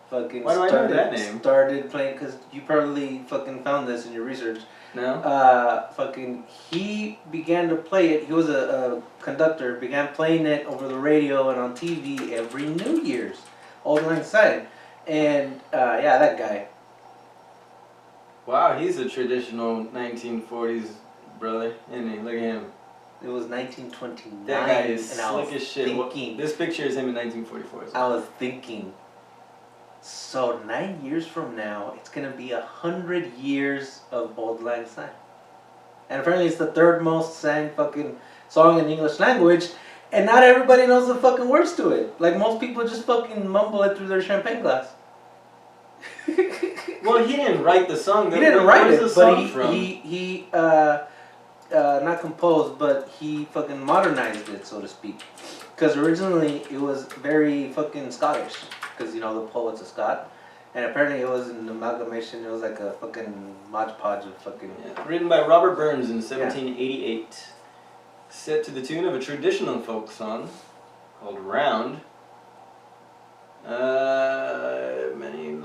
[SPEAKER 2] fucking
[SPEAKER 1] Why do I know that name?
[SPEAKER 2] Started playing, because you probably fucking found this in your research.
[SPEAKER 1] No?
[SPEAKER 2] Fucking, he began to play it. He was a conductor, began playing it over the radio and on TV every New Year's. Old Lang Syne. And, that guy.
[SPEAKER 1] Wow, he's a traditional 1940s brother, isn't he? Look at him.
[SPEAKER 2] It was 1929.
[SPEAKER 1] That guy is
[SPEAKER 2] and I was
[SPEAKER 1] slick as shit.
[SPEAKER 2] thinking,
[SPEAKER 1] This picture is him in 1944.
[SPEAKER 2] I was thinking, so 9 years from now, it's gonna be 100 years of Auld Lang Syne. And apparently it's the third most sang fucking song in the English language, and not everybody knows the fucking words to it. Like most people just fucking mumble it through their champagne glass.
[SPEAKER 1] Well, he didn't write the song.
[SPEAKER 2] He didn't write
[SPEAKER 1] Where's
[SPEAKER 2] it,
[SPEAKER 1] the song
[SPEAKER 2] but
[SPEAKER 1] from?
[SPEAKER 2] he not composed, but he fucking modernized it, so to speak. Because originally it was very fucking Scottish, because you know the poet's a Scot, and apparently it was an amalgamation. It was like a fucking modge-podge of fucking.
[SPEAKER 1] Yeah. Written by Robert Burns in 1788. Set to the tune of a traditional folk song called Round. Many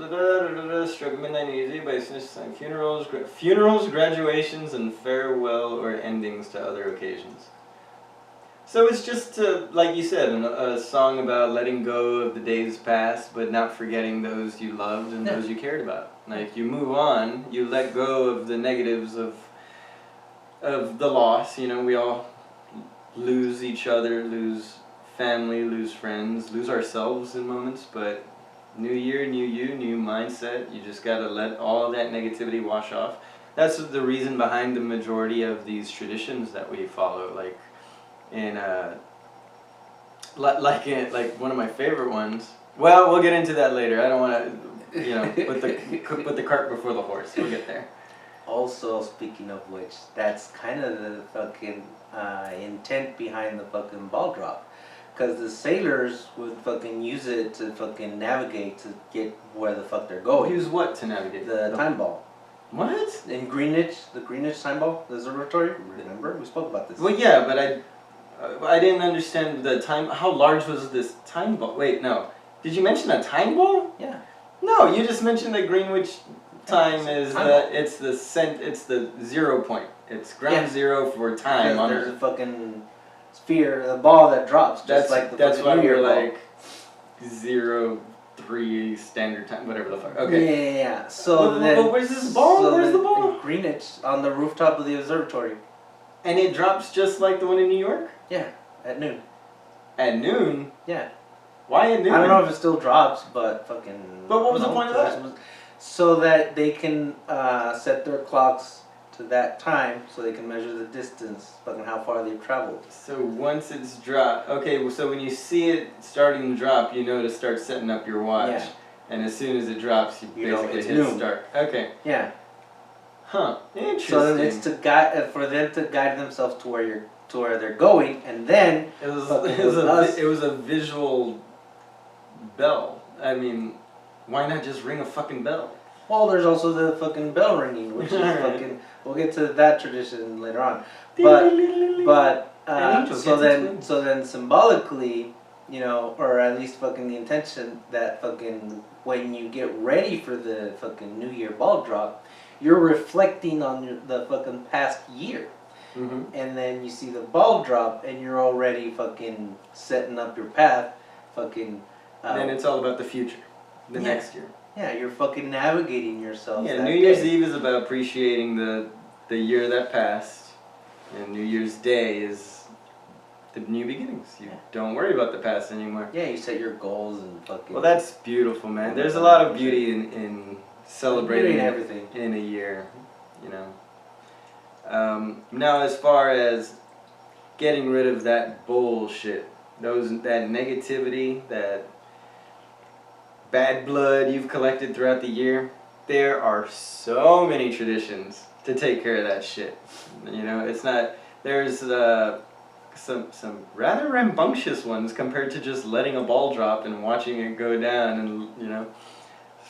[SPEAKER 1] struck midnight easy by funerals, graduations, and farewell or endings to other occasions. So it's just, like you said, a song about letting go of the days past, but not forgetting those you loved and those you cared about. Like you move on, you let go of the negatives of the loss. You know, we all lose each other, lose family, lose friends, lose ourselves in moments, but new year, new you, new mindset. You just gotta let all that negativity wash off. That's the reason behind the majority of these traditions that we follow. Like in like one of my favorite ones. Well, we'll get into that later. I don't want to, put the cart before the horse. We'll get there.
[SPEAKER 2] Also, speaking of which, that's kind of the fucking intent behind the fucking ball drop. Because the sailors would fucking use it to fucking navigate to get where the fuck they're going.
[SPEAKER 1] Use what to navigate?
[SPEAKER 2] The time ball.
[SPEAKER 1] What?
[SPEAKER 2] In Greenwich, the Greenwich time ball, the observatory. Remember? We spoke about this.
[SPEAKER 1] Well, yeah, but I didn't understand the time. How large was this time ball? Wait, no. Did you mention a time ball?
[SPEAKER 2] Yeah.
[SPEAKER 1] No, you just mentioned that Greenwich time is
[SPEAKER 2] time ball.
[SPEAKER 1] it's the 0 point. It's ground zero for time on
[SPEAKER 2] there's
[SPEAKER 1] Earth.
[SPEAKER 2] a fucking sphere, a ball that drops, just like the
[SPEAKER 1] that's
[SPEAKER 2] fucking
[SPEAKER 1] why
[SPEAKER 2] New Year
[SPEAKER 1] we're
[SPEAKER 2] ball.
[SPEAKER 1] like 03 standard time, whatever the fuck. Okay.
[SPEAKER 2] Yeah. So then,
[SPEAKER 1] where's this ball?
[SPEAKER 2] so
[SPEAKER 1] Where's the
[SPEAKER 2] then
[SPEAKER 1] ball?
[SPEAKER 2] in Greenwich, on the rooftop of the observatory.
[SPEAKER 1] And it drops just like the one in New York?
[SPEAKER 2] Yeah, at noon.
[SPEAKER 1] At noon?
[SPEAKER 2] Yeah.
[SPEAKER 1] Why at noon?
[SPEAKER 2] I don't know if it still drops, but fucking.
[SPEAKER 1] But what was the point of that?
[SPEAKER 2] So that they can set their clocks to that time, so they can measure the distance, fucking how far they've traveled.
[SPEAKER 1] So once it's dropped, okay, well, so when you see it starting to drop, you know to start setting up your watch.
[SPEAKER 2] Yeah.
[SPEAKER 1] And as soon as it drops, you
[SPEAKER 2] know
[SPEAKER 1] basically
[SPEAKER 2] it's
[SPEAKER 1] hit
[SPEAKER 2] noon.
[SPEAKER 1] start. Okay.
[SPEAKER 2] Yeah.
[SPEAKER 1] Huh. Interesting.
[SPEAKER 2] So then it's to guide for them to guide themselves to where they're going, and then
[SPEAKER 1] It was
[SPEAKER 2] us.
[SPEAKER 1] it was a visual bell. I mean, why not just ring a fucking bell?
[SPEAKER 2] Well, there's also the fucking bell ringing, which is
[SPEAKER 1] Alright.
[SPEAKER 2] fucking. We'll get to that tradition later on, but
[SPEAKER 1] An angel
[SPEAKER 2] so
[SPEAKER 1] gets its
[SPEAKER 2] then
[SPEAKER 1] wings.
[SPEAKER 2] so then symbolically, you know, or at least fucking the intention that fucking when you get ready for the fucking New Year ball drop, you're reflecting on the fucking past year.
[SPEAKER 1] Mm-hmm.
[SPEAKER 2] And then you see the ball drop, and you're already fucking setting up your path, fucking.
[SPEAKER 1] Then it's all about the future, the
[SPEAKER 2] yeah.
[SPEAKER 1] next year.
[SPEAKER 2] Yeah, you're fucking navigating yourself.
[SPEAKER 1] Yeah,
[SPEAKER 2] that
[SPEAKER 1] New Year's
[SPEAKER 2] day.
[SPEAKER 1] Eve is about appreciating the year that passed, and New Year's Day is the new beginnings. You don't worry about the past anymore.
[SPEAKER 2] Yeah, you set your goals and fucking.
[SPEAKER 1] Well, that's beautiful, man. There's a lot of beauty in celebrating
[SPEAKER 2] everything
[SPEAKER 1] in a year, you know. Now, as far as getting rid of that bullshit, that negativity, that bad blood you've collected throughout the year, there are so many traditions to take care of that shit. You know, it's not. There's some rather rambunctious ones compared to just letting a ball drop and watching it go down, and you know.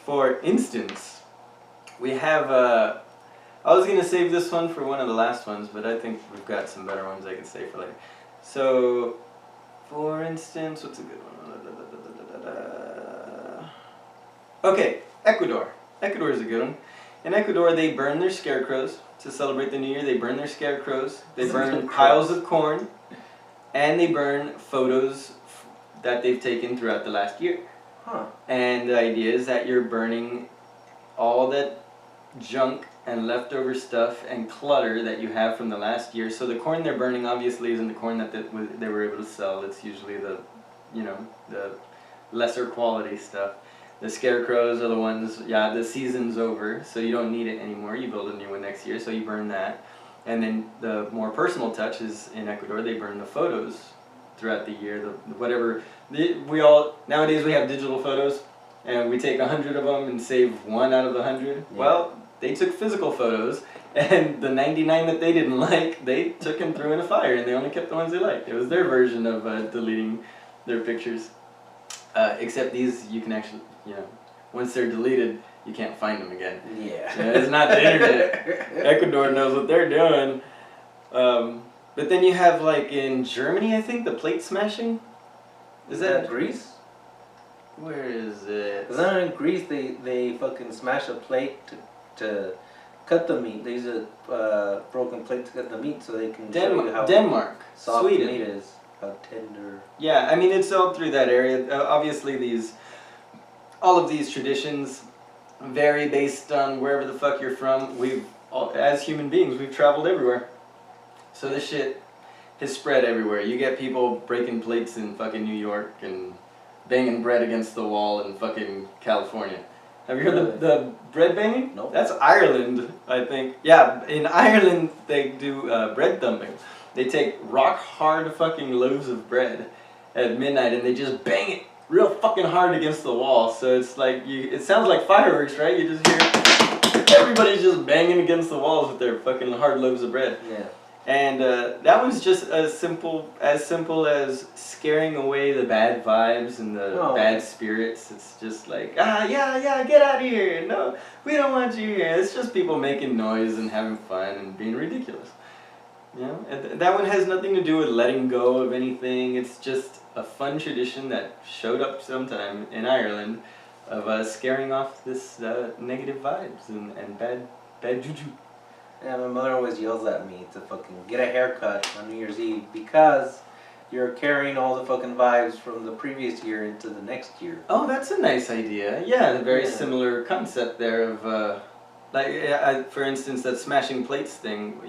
[SPEAKER 1] For instance, we have I was gonna save this one for one of the last ones, but I think we've got some better ones I can save for later. So, for instance, what's a good one? Okay, Ecuador. Ecuador is a good one. In Ecuador, they burn their scarecrows to celebrate the New Year. They burn their scarecrows. They burn piles of corn, and they burn photos that they've taken throughout the last year.
[SPEAKER 2] Huh.
[SPEAKER 1] And the idea is that you're burning all that junk and leftover stuff and clutter that you have from the last year. So the corn they're burning obviously isn't the corn that they were able to sell. It's usually the lesser quality stuff. The scarecrows are the ones, the season's over, so you don't need it anymore. You build a new one next year, so you burn that. And then the more personal touch is in Ecuador, they burn the photos throughout the year. Nowadays we have digital photos, and we take 100 of them and save one out of the 100. Yeah. Well, they took physical photos, and the 99 that they didn't like, they took and threw in a fire, and they only kept the ones they liked. It was their version of deleting their pictures. Except these, you can actually, once they're deleted, you can't find them again.
[SPEAKER 2] Yeah.
[SPEAKER 1] It's not the internet. Ecuador knows what they're doing. But then you have, like, in Germany, I think, the plate smashing.
[SPEAKER 2] Is that Greece?
[SPEAKER 1] Where is it?
[SPEAKER 2] Because I know in Greece, they fucking smash a plate to cut the meat. They use a broken plate to cut the meat so they can show you how
[SPEAKER 1] Denmark,
[SPEAKER 2] soft
[SPEAKER 1] Sweden.
[SPEAKER 2] the meat is. How tender.
[SPEAKER 1] Yeah, I mean, it's all through that area. Obviously, all of these traditions vary based on wherever the fuck you're from. As human beings, we've traveled everywhere. So this shit has spread everywhere. You get people breaking plates in fucking New York and banging bread against the wall in fucking California. Have you heard the bread banging?
[SPEAKER 2] Nope.
[SPEAKER 1] That's Ireland, I think. Yeah, in Ireland they do bread thumping. They take rock hard fucking loaves of bread at midnight and they just bang it real fucking hard against the wall. So it's like, it sounds like fireworks, right? You just hear everybody's just banging against the walls with their fucking hard loaves of bread.
[SPEAKER 2] Yeah.
[SPEAKER 1] And that one's just as simple as scaring away the bad vibes and the bad spirits. It's just like, yeah, get out of here. No, we don't want you here. It's just people making noise and having fun and being ridiculous. And that one has nothing to do with letting go of anything. It's just a fun tradition that showed up sometime in Ireland of scaring off this negative vibes and bad juju.
[SPEAKER 2] Yeah, my mother always yells at me to fucking get a haircut on New Year's Eve because you're carrying all the fucking vibes from the previous year into the next year.
[SPEAKER 1] Oh, that's a nice idea. Yeah, a very similar concept there of, for instance, that smashing plates thing.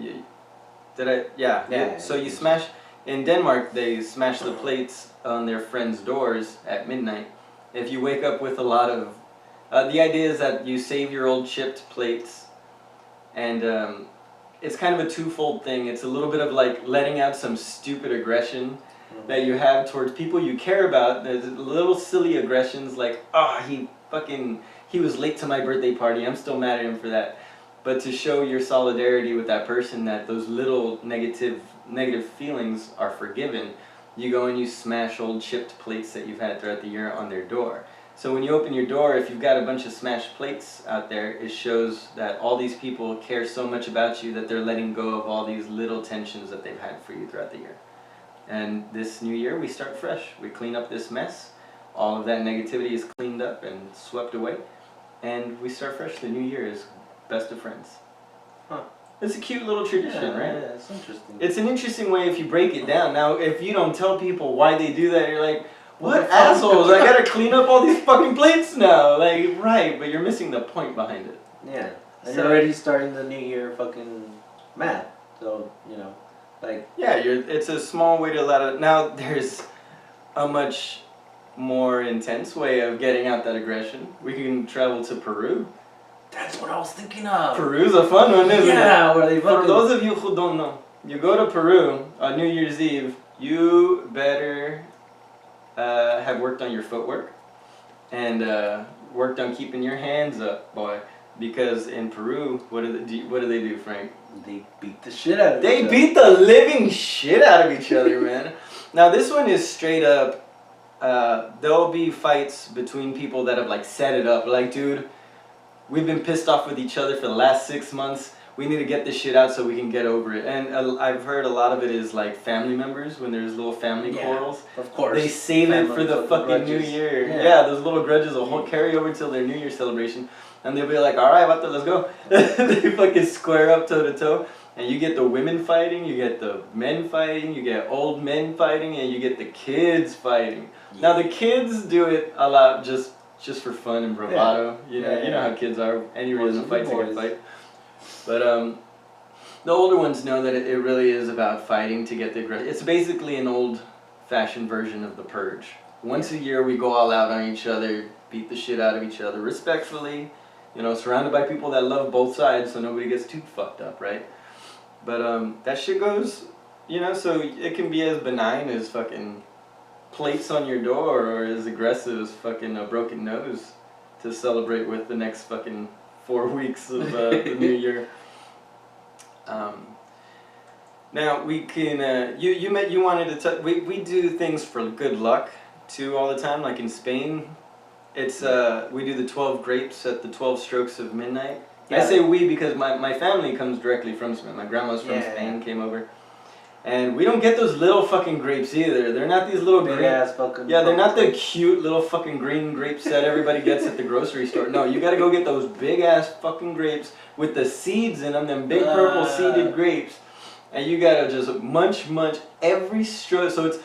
[SPEAKER 1] So you smash, in Denmark, they smash the plates on their friends' doors at midnight. If you wake up with a lot of, the idea is that you save your old chipped plates. And it's kind of a twofold thing. It's a little bit of like letting out some stupid aggression that you have towards people you care about. There's little silly aggressions like, he was late to my birthday party. I'm still mad at him for that. But to show your solidarity with that person, that those little negative feelings are forgiven, you go and you smash old chipped plates that you've had throughout the year on their door. So when you open your door, if you've got a bunch of smashed plates out there, it shows that all these people care so much about you that they're letting go of all these little tensions that they've had for you throughout the year. And this new year, we start fresh. We clean up this mess. All of that negativity is cleaned up and swept away. And we start fresh. The new year is best of friends.
[SPEAKER 2] Huh.
[SPEAKER 1] It's a cute little tradition, right?
[SPEAKER 2] Yeah, it's interesting.
[SPEAKER 1] It's an interesting way if you break it down. Now, if you don't tell people why they do that, you're like, what assholes? I gotta clean up all these fucking plates now. Like, right, but you're missing the point behind it.
[SPEAKER 2] Yeah. And you're already starting the new year fucking mad. So, like...
[SPEAKER 1] Yeah, it's a small way to let it... Now, there's a much more intense way of getting out that aggression. We can travel to Peru.
[SPEAKER 2] That's what I was thinking of.
[SPEAKER 1] Peru's a fun one, isn't it?
[SPEAKER 2] Yeah, where they fucking...
[SPEAKER 1] For those of you who don't know, you go to Peru on New Year's Eve, you better... have worked on your footwork and worked on keeping your hands up, boy. Because in Peru, what do they do, Frank?
[SPEAKER 2] They beat the shit out of each other.
[SPEAKER 1] They beat the living shit out of each other, man. Now this one is straight up. There'll be fights between people that have like set it up. Like, dude, we've been pissed off with each other for the last 6 months. We need to get this shit out so we can get over it. And I've heard a lot of it is like family members, when there's little family quarrels.
[SPEAKER 2] Of course.
[SPEAKER 1] They save it for the fucking New Year. Yeah, those little grudges will whole carry over till their New Year celebration. And they'll be like, alright, vato, let's go. They fucking square up toe to toe. And you get the women fighting, you get the men fighting, you get old men fighting, and you get the kids fighting. Yeah. Now the kids do it a lot just for fun and bravado. You know how kids are. Any reason to fight, take a fight. But the older ones know that it really is about fighting to get the aggression. It's basically an old-fashioned version of the purge. Once a year, we go all out on each other, beat the shit out of each other respectfully. You know, surrounded by people that love both sides, so nobody gets too fucked up, right? But that shit goes, you know, so it can be as benign as fucking plates on your door, or as aggressive as fucking a broken nose to celebrate with the next fucking 4 weeks of the new year. Now we can. You wanted to. We do things for good luck too all the time. Like in Spain, it's we do the 12 grapes at the 12 strokes of midnight. Yeah. I say we because my family comes directly from Spain. My grandma's from Spain, came over. And we don't get those little fucking grapes either. They're not these little
[SPEAKER 2] big
[SPEAKER 1] green
[SPEAKER 2] ass fucking.
[SPEAKER 1] Yeah, they're not the cute little fucking green grapes that everybody gets at the grocery store. No, you gotta go get those big ass fucking grapes with the seeds in them big purple seeded grapes. And you gotta just munch every stroke. So it's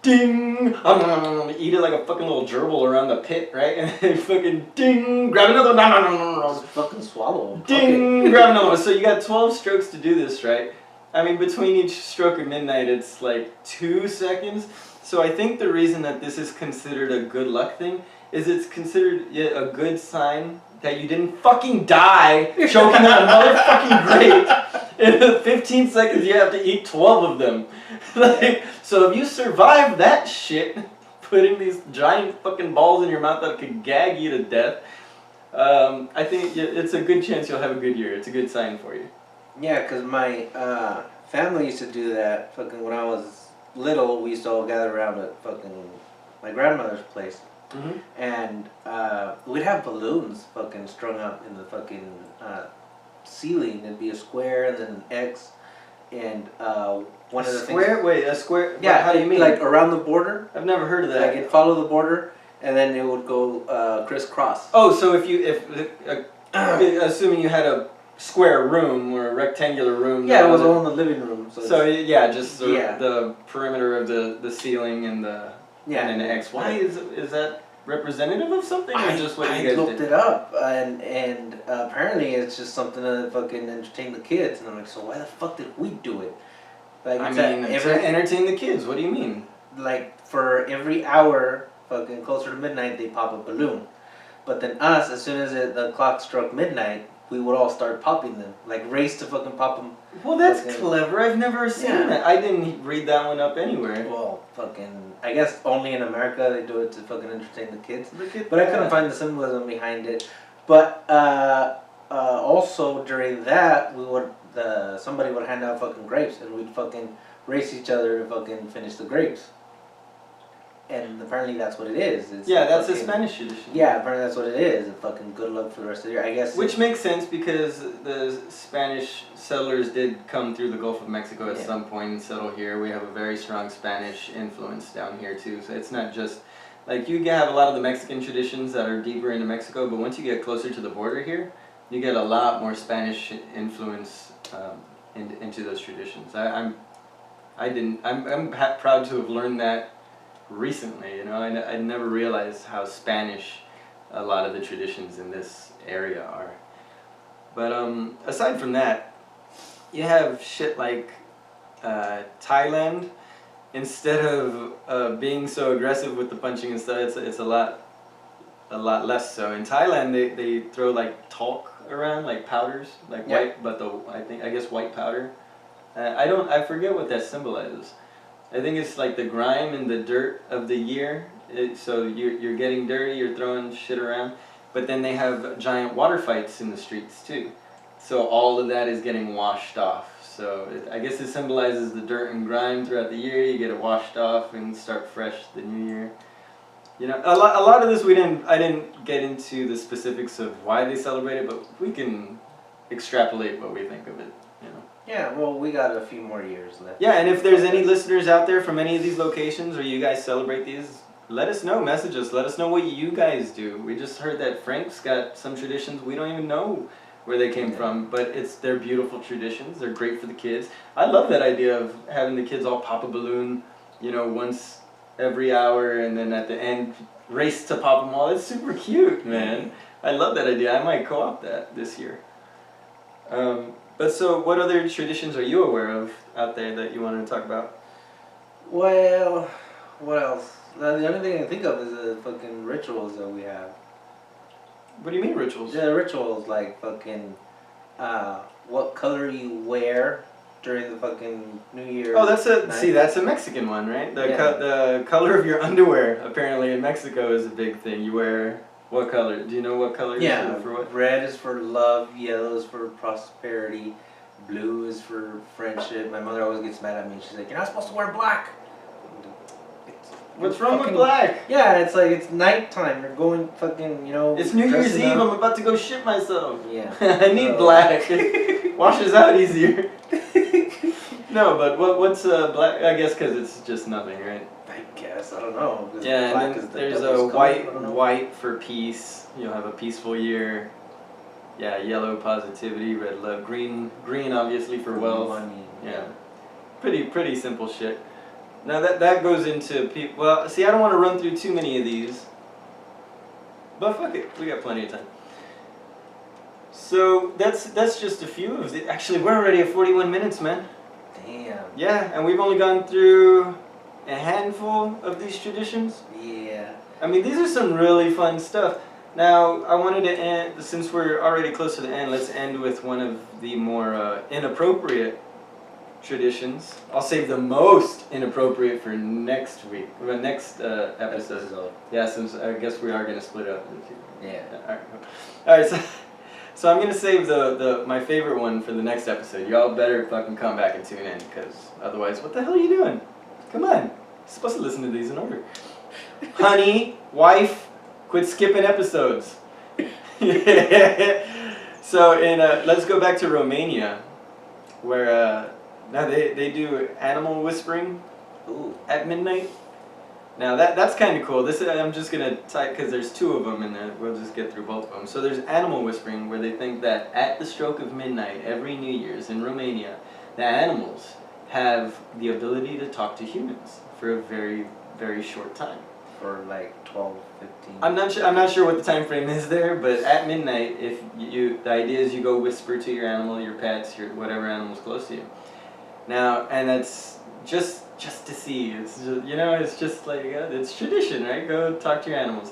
[SPEAKER 1] ding, eat it like a fucking little gerbil around the pit, right? And then fucking ding, grab another,
[SPEAKER 2] Just fucking swallow them.
[SPEAKER 1] Ding, grab another one. So you got 12 strokes to do this, right? I mean, between each stroke of midnight, it's like 2 seconds. So I think the reason that this is considered a good luck thing is it's considered a good sign that you didn't fucking die choking on another fucking grape. In 15 seconds, you have to eat 12 of them. Like, so if you survive that shit, putting these giant fucking balls in your mouth that could gag you to death, I think it's a good chance you'll have a good year. It's a good sign for you.
[SPEAKER 2] Yeah, because my family used to do that fucking when I was little. We used to all gather around at fucking my grandmother's place.
[SPEAKER 1] Mm-hmm.
[SPEAKER 2] And we'd have balloons fucking strung up in the fucking ceiling. It'd be a square and then an X. And one of the
[SPEAKER 1] square?
[SPEAKER 2] things...
[SPEAKER 1] Wait, a square?
[SPEAKER 2] Yeah,
[SPEAKER 1] how do you mean?
[SPEAKER 2] Like around the border.
[SPEAKER 1] I've never heard of that.
[SPEAKER 2] Like it'd follow the border and then it would go crisscross.
[SPEAKER 1] Oh, so if assuming you had a square room or a rectangular room.
[SPEAKER 2] Yeah, it was all in the living room.
[SPEAKER 1] So yeah, just the perimeter of the ceiling and the and an X. Why is that representative of something or just what you guys
[SPEAKER 2] looked it up and apparently it's just something to fucking entertain the kids. And I'm like, so why the fuck did we do it? Like,
[SPEAKER 1] I mean, to entertain the kids. What do you mean?
[SPEAKER 2] Like for every hour, fucking closer to midnight, they pop a balloon. But then us, as soon as the clock struck midnight, we would all start popping them. Like, race to fucking pop them.
[SPEAKER 1] Well, that's clever. I've never seen that. I didn't read that one up anywhere.
[SPEAKER 2] Well, fucking... I guess only in America they do it to fucking entertain the kids. But I couldn't find the symbolism behind it. But also during that, somebody would hand out fucking grapes. And we'd fucking race each other to fucking finish the grapes. And apparently that's what it is. It's
[SPEAKER 1] that's a Spanish tradition.
[SPEAKER 2] Yeah, apparently that's what it is. Fucking good luck for the rest of the year, I guess.
[SPEAKER 1] Which makes sense because the Spanish settlers did come through the Gulf of Mexico at some point and settle here. We have a very strong Spanish influence down here too. So it's not just like you have a lot of the Mexican traditions that are deeper into Mexico, but once you get closer to the border here, you get a lot more Spanish influence into those traditions. I'm proud to have learned that recently. You know, I never realized how Spanish a lot of the traditions in this area are. But aside from that, you have shit like Thailand. Instead of being so aggressive with the punching and stuff, it's a lot less so. In Thailand, they throw like talc around, like powders, like white, but I guess white powder. I forget what that symbolizes. I think it's like the grime and the dirt of the year. So you're getting dirty, you're throwing shit around. But then they have giant water fights in the streets too. So all of that is getting washed off. So I guess it symbolizes the dirt and grime throughout the year. You get it washed off and start fresh the new year. You know, a lot of this I didn't get into the specifics of why they celebrate it, but we can extrapolate what we think of it. You know.
[SPEAKER 2] Yeah, well, we got a few more years left.
[SPEAKER 1] Yeah, and if there's any listeners out there from any of these locations or you guys celebrate these, let us know, message us, let us know what you guys do. We just heard that Frank's got some traditions we don't even know where they came from, but they're beautiful traditions, they're great for the kids. I love that idea of having the kids all pop a balloon, you know, once every hour and then at the end race to pop them all. It's super cute, man. I love that idea. I might co-opt that this year. But so, what other traditions are you aware of out there that you wanted to talk about?
[SPEAKER 2] Well, what else? The only thing I can think of is the fucking rituals that we have.
[SPEAKER 1] What do you mean rituals?
[SPEAKER 2] The rituals like fucking, what color you wear during the fucking New Year.
[SPEAKER 1] Oh, that's a
[SPEAKER 2] night.
[SPEAKER 1] that's a Mexican one, right? The
[SPEAKER 2] Yeah.
[SPEAKER 1] the color of your underwear apparently in Mexico is a big thing. You wear what color? Do you know what color?
[SPEAKER 2] Yeah,
[SPEAKER 1] for what?
[SPEAKER 2] red is for love, yellow is for prosperity, blue is for friendship. My mother always gets mad at me. She's like, "You're not supposed to wear black." It's
[SPEAKER 1] What's wrong with
[SPEAKER 2] fucking-
[SPEAKER 1] black?
[SPEAKER 2] Yeah, it's like it's nighttime. You're going fucking,
[SPEAKER 1] It's New Year's
[SPEAKER 2] dressing
[SPEAKER 1] Eve.
[SPEAKER 2] up.
[SPEAKER 1] I'm about to go shit myself.
[SPEAKER 2] Yeah.
[SPEAKER 1] I need black. It washes out easier. No, but what's black? I guess because it's just nothing, right?
[SPEAKER 2] I guess I don't know. 'Cause
[SPEAKER 1] Yeah,
[SPEAKER 2] black
[SPEAKER 1] and
[SPEAKER 2] is
[SPEAKER 1] then
[SPEAKER 2] the
[SPEAKER 1] there's a
[SPEAKER 2] devil's color, I don't know.
[SPEAKER 1] white for peace. You'll have a peaceful year. Yeah, yellow positivity, red love, green obviously for wealth.
[SPEAKER 2] Money.
[SPEAKER 1] Yeah, pretty simple shit. Now that goes into people. Well, see, I don't want to run through too many of these, but fuck it, we got plenty of time. So that's just a few of it. Actually, we're already at 41 minutes, man.
[SPEAKER 2] Damn.
[SPEAKER 1] Yeah, and we've only gone through a handful of these traditions.
[SPEAKER 2] Yeah.
[SPEAKER 1] I mean, these are some really fun stuff. Now, I wanted to end, since we're already close to the end, let's end with one of the more inappropriate traditions. I'll save the most inappropriate for next week, or next episode. Yeah, since I guess we are going to split it up into two.
[SPEAKER 2] Yeah.
[SPEAKER 1] All right, so I'm going to save my favorite one for the next episode. Y'all better fucking come back and tune in, because otherwise, what the hell are you doing? Come on. You're supposed to listen to these in order. Honey, wife, quit skipping episodes. So let's go back to Romania, where now they do animal whispering
[SPEAKER 2] Ooh.
[SPEAKER 1] at midnight. Now that's kind of cool. I'm just gonna type because there's two of them in there. We'll just get through both of them. So there's animal whispering, where they think that at the stroke of midnight every New Year's in Romania, the animals have the ability to talk to humans for a very, very short time.
[SPEAKER 2] For like 12, 15.
[SPEAKER 1] I'm not sure what the time frame is there, but at midnight, if the idea is you go whisper to your animal, your pets, your whatever animal's close to you. Now, and that's just to see. It's just, it's just like it's tradition, right? Go talk to your animals.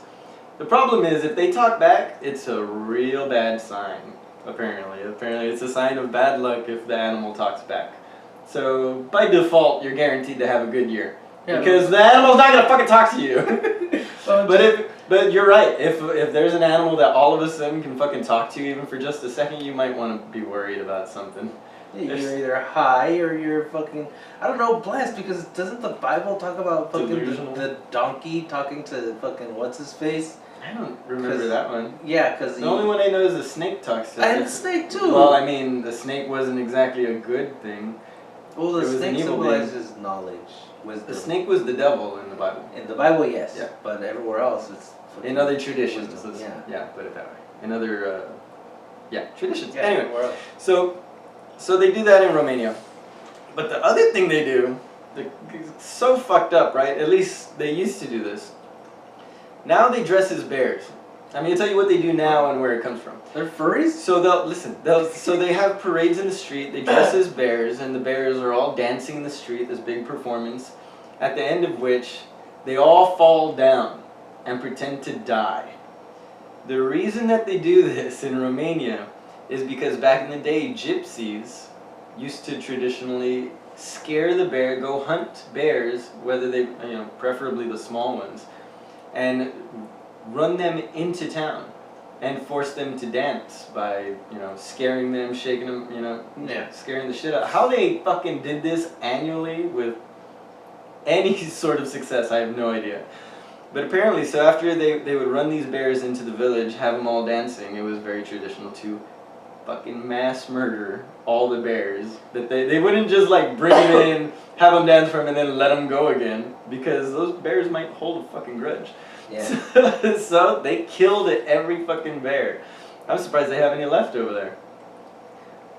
[SPEAKER 1] The problem is if they talk back, it's a real bad sign. Apparently, it's a sign of bad luck if the animal talks back. So by default, you're guaranteed to have a good year.
[SPEAKER 2] Yeah,
[SPEAKER 1] Because the animal's not gonna fucking talk to you. But you're right. If there's an animal that all of a sudden can fucking talk to you even for just a second, you might want to be worried about something.
[SPEAKER 2] You're either high or you're fucking, I don't know, blessed, because doesn't the Bible talk about fucking
[SPEAKER 1] Delusional.
[SPEAKER 2] the donkey talking to fucking what's his face?
[SPEAKER 1] I don't remember that one.
[SPEAKER 2] Yeah, because
[SPEAKER 1] The only one I know is the snake talks to.
[SPEAKER 2] And the snake too.
[SPEAKER 1] Well, I mean, the snake wasn't exactly a good thing.
[SPEAKER 2] Well, the
[SPEAKER 1] it was an
[SPEAKER 2] snake
[SPEAKER 1] evil
[SPEAKER 2] symbolizes knowledge, wisdom.
[SPEAKER 1] The snake was the devil in the Bible.
[SPEAKER 2] In the Bible, yes.
[SPEAKER 1] Yeah.
[SPEAKER 2] But everywhere else, it's fucking
[SPEAKER 1] In other traditions,
[SPEAKER 2] wisdom.
[SPEAKER 1] yeah, put it that way. In other, traditions.
[SPEAKER 2] Yeah,
[SPEAKER 1] Anyway,
[SPEAKER 2] everywhere else.
[SPEAKER 1] so they do that in Romania. But the other thing they do, it's so fucked up, right? At least they used to do this. Now they dress as bears. I'm gonna tell you what they do now and where it comes from.
[SPEAKER 2] They're furries?
[SPEAKER 1] So so they have parades in the street, they dress as bears, and the bears are all dancing in the street, this big performance, at the end of which they all fall down and pretend to die. The reason that they do this in Romania is because back in the day, gypsies used to traditionally scare the bear, go hunt bears, whether they, preferably the small ones, and run them into town and force them to dance by, scaring them, shaking them,
[SPEAKER 2] Yeah.
[SPEAKER 1] scaring the shit out. How they fucking did this annually with any sort of success, I have no idea. But apparently, so after they would run these bears into the village, have them all dancing, it was very traditional to fucking mass murder all the bears. That they wouldn't just like bring them in, have them dance for them, and then let them go again, because those bears might hold a fucking grudge.
[SPEAKER 2] Yeah.
[SPEAKER 1] So they killed every fucking bear. I'm surprised they have any left over there.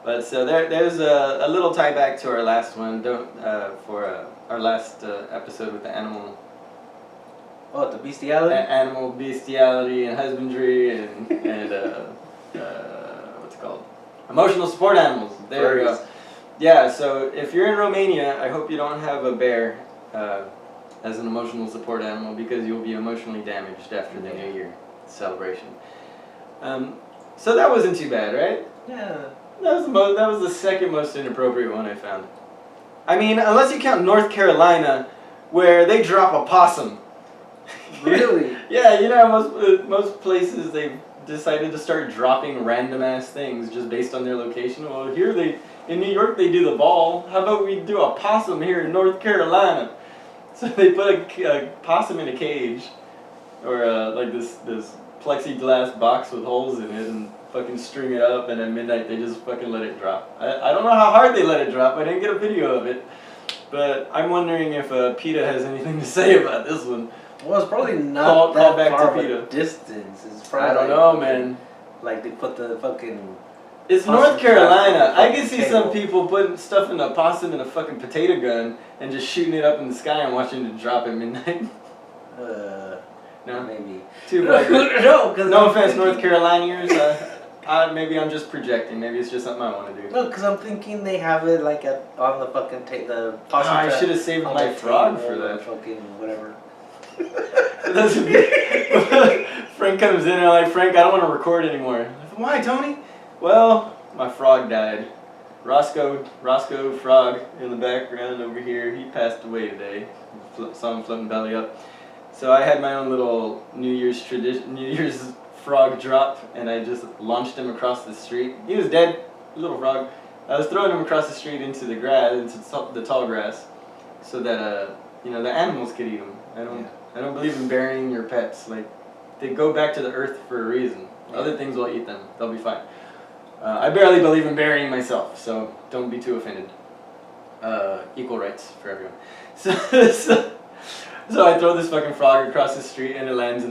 [SPEAKER 1] But so there's a little tie back to our last one. Our last episode with the animal.
[SPEAKER 2] Oh, the bestiality?
[SPEAKER 1] Animal bestiality and husbandry and what's it called? Emotional support animals. There we
[SPEAKER 2] Furries.
[SPEAKER 1] go. Yeah, so if you're in Romania, I hope you don't have a bear as an emotional support animal because you'll be emotionally damaged after the New Year celebration. So that wasn't too bad, right?
[SPEAKER 2] Yeah.
[SPEAKER 1] That was the second most inappropriate one I found. I mean, unless you count North Carolina, where they drop a possum.
[SPEAKER 2] Really?
[SPEAKER 1] Yeah, you know, most places they've decided to start dropping random ass things just based on their location. Well, in New York they do the ball. How about we do a possum here in North Carolina? So they put a possum in a cage, or like this plexiglass box with holes in it, and fucking string it up, and at midnight they just fucking let it drop. I don't know how hard they let it drop. I didn't get a video of it, but I'm wondering if PETA has anything to say about this one.
[SPEAKER 2] Well, it's probably not
[SPEAKER 1] Call
[SPEAKER 2] that
[SPEAKER 1] back
[SPEAKER 2] far
[SPEAKER 1] to
[SPEAKER 2] of
[SPEAKER 1] PETA.
[SPEAKER 2] a distance. It's probably
[SPEAKER 1] I don't
[SPEAKER 2] like
[SPEAKER 1] know,
[SPEAKER 2] fucking-
[SPEAKER 1] man.
[SPEAKER 2] Like they put the fucking.
[SPEAKER 1] It's
[SPEAKER 2] Possum
[SPEAKER 1] North Carolina.
[SPEAKER 2] trap on the
[SPEAKER 1] I can see
[SPEAKER 2] fucking
[SPEAKER 1] some
[SPEAKER 2] table.
[SPEAKER 1] people putting stuff in a possum in a fucking potato gun and just shooting it up in the sky and watching it drop at midnight. No,
[SPEAKER 2] Maybe.
[SPEAKER 1] too bad.
[SPEAKER 2] No, because
[SPEAKER 1] No offense, North Carolinians. Maybe I'm just projecting. Maybe it's just something I want to do.
[SPEAKER 2] No, because I'm thinking they have it like on the fucking the possum
[SPEAKER 1] I
[SPEAKER 2] trap
[SPEAKER 1] should have saved
[SPEAKER 2] on
[SPEAKER 1] my
[SPEAKER 2] the
[SPEAKER 1] frog
[SPEAKER 2] table
[SPEAKER 1] for
[SPEAKER 2] or
[SPEAKER 1] that.
[SPEAKER 2] Fucking whatever.
[SPEAKER 1] Frank comes in and I'm like, Frank, I don't want to record anymore. Why, Tony? Well, my frog died. Roscoe Frog in the background over here, he passed away today. Saw him floating belly up. So I had my own little New Year's frog drop, and I just launched him across the street. He was dead, little frog. I was throwing him across the street into the grass, into the tall grass, so that the animals could eat him. I don't believe in burying your pets. Like, they go back to the earth for a reason.
[SPEAKER 2] Yeah.
[SPEAKER 1] Other things will eat them. They'll be fine. I barely believe in burying myself, so don't be too offended. Equal rights for everyone. So I throw this fucking frog across the street, and it lands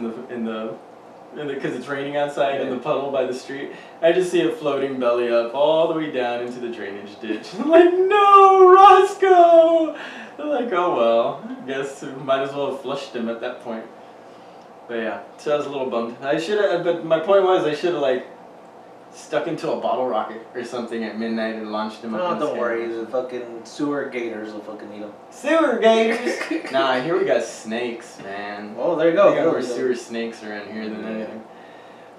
[SPEAKER 1] because it's raining outside in the puddle by the street. I just see it floating belly up all the way down into the drainage ditch. I'm like, no, Roscoe! I'm like, oh well, I guess we might as well have flushed him at that point. But yeah, so I was a little bummed. But my point was I should have like stuck into a bottle rocket or something at midnight and launched him up.
[SPEAKER 2] No,
[SPEAKER 1] in the
[SPEAKER 2] don't
[SPEAKER 1] sky.
[SPEAKER 2] worry. The fucking sewer gators will fucking eat them.
[SPEAKER 1] Sewer gators! Nah, here we got snakes, man.
[SPEAKER 2] Oh, there you go.
[SPEAKER 1] We got more
[SPEAKER 2] There you go.
[SPEAKER 1] sewer snakes around here than anything.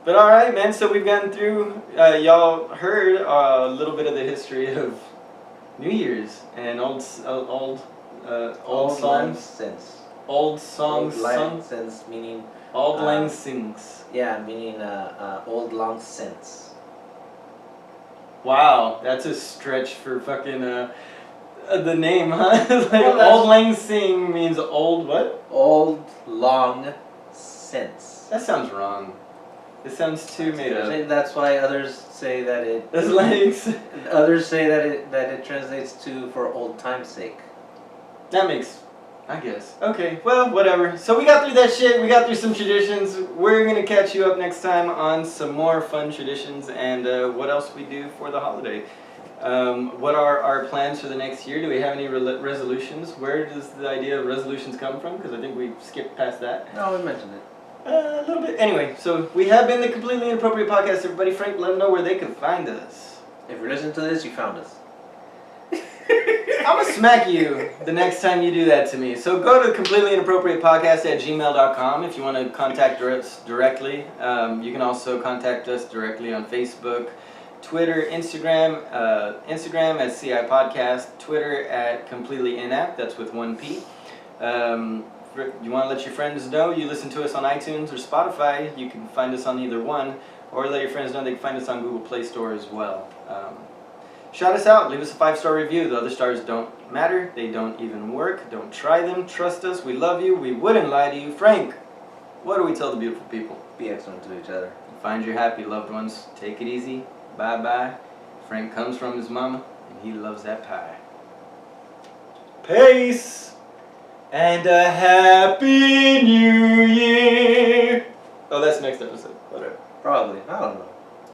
[SPEAKER 1] But alright, man, so we've gotten through, y'all heard a little bit of the history of New Year's and old songs. Old songs sung.
[SPEAKER 2] Sense meaning.
[SPEAKER 1] Old lang sings.
[SPEAKER 2] Yeah, meaning old long sense.
[SPEAKER 1] Wow, that's a stretch for fucking the name, huh? Like
[SPEAKER 2] Well, that's-
[SPEAKER 1] Old Lang Sing means old what?
[SPEAKER 2] Old long sense.
[SPEAKER 1] That sounds wrong. It sounds too made up.
[SPEAKER 2] That's why others say that it.
[SPEAKER 1] That's legs.
[SPEAKER 2] Others say that it translates to for old time's sake.
[SPEAKER 1] That makes, I guess. Okay, well, whatever. So we got through that shit. We got through some traditions. We're going to catch you up next time on some more fun traditions and what else we do for the holiday. What are our plans for the next year? Do we have any resolutions? Where does the idea of resolutions come from? Because I think we skipped past that.
[SPEAKER 2] No, we mentioned it.
[SPEAKER 1] A little bit. Anyway, so we have been the Completely Inappropriate Podcast. Everybody, Frank, let them know where they can find us.
[SPEAKER 2] If you're listening to this, you found us.
[SPEAKER 1] I'm going to smack you the next time you do that to me. So go to completelyinappropriatepodcast@gmail.com if you want to contact us directly. You can also contact us directly on Facebook, Twitter, Instagram. Instagram at CI Podcast, Twitter at CompletelyInapt, that's with one P. You want to let your friends know you listen to us on iTunes or Spotify, you can find us on either one, or let your friends know they can find us on Google Play Store as well. Shout us out, leave us a 5-star review. The other stars don't matter, they don't even work. Don't try them, trust us, we love you, we wouldn't lie to you. Frank, what do we tell the beautiful people?
[SPEAKER 2] Be excellent to each other.
[SPEAKER 1] Find your happy loved ones, take it easy, bye-bye. Frank comes from his mama, and he loves that pie. Peace! And a happy new year! Oh, that's next episode. Whatever.
[SPEAKER 2] Probably. I don't know.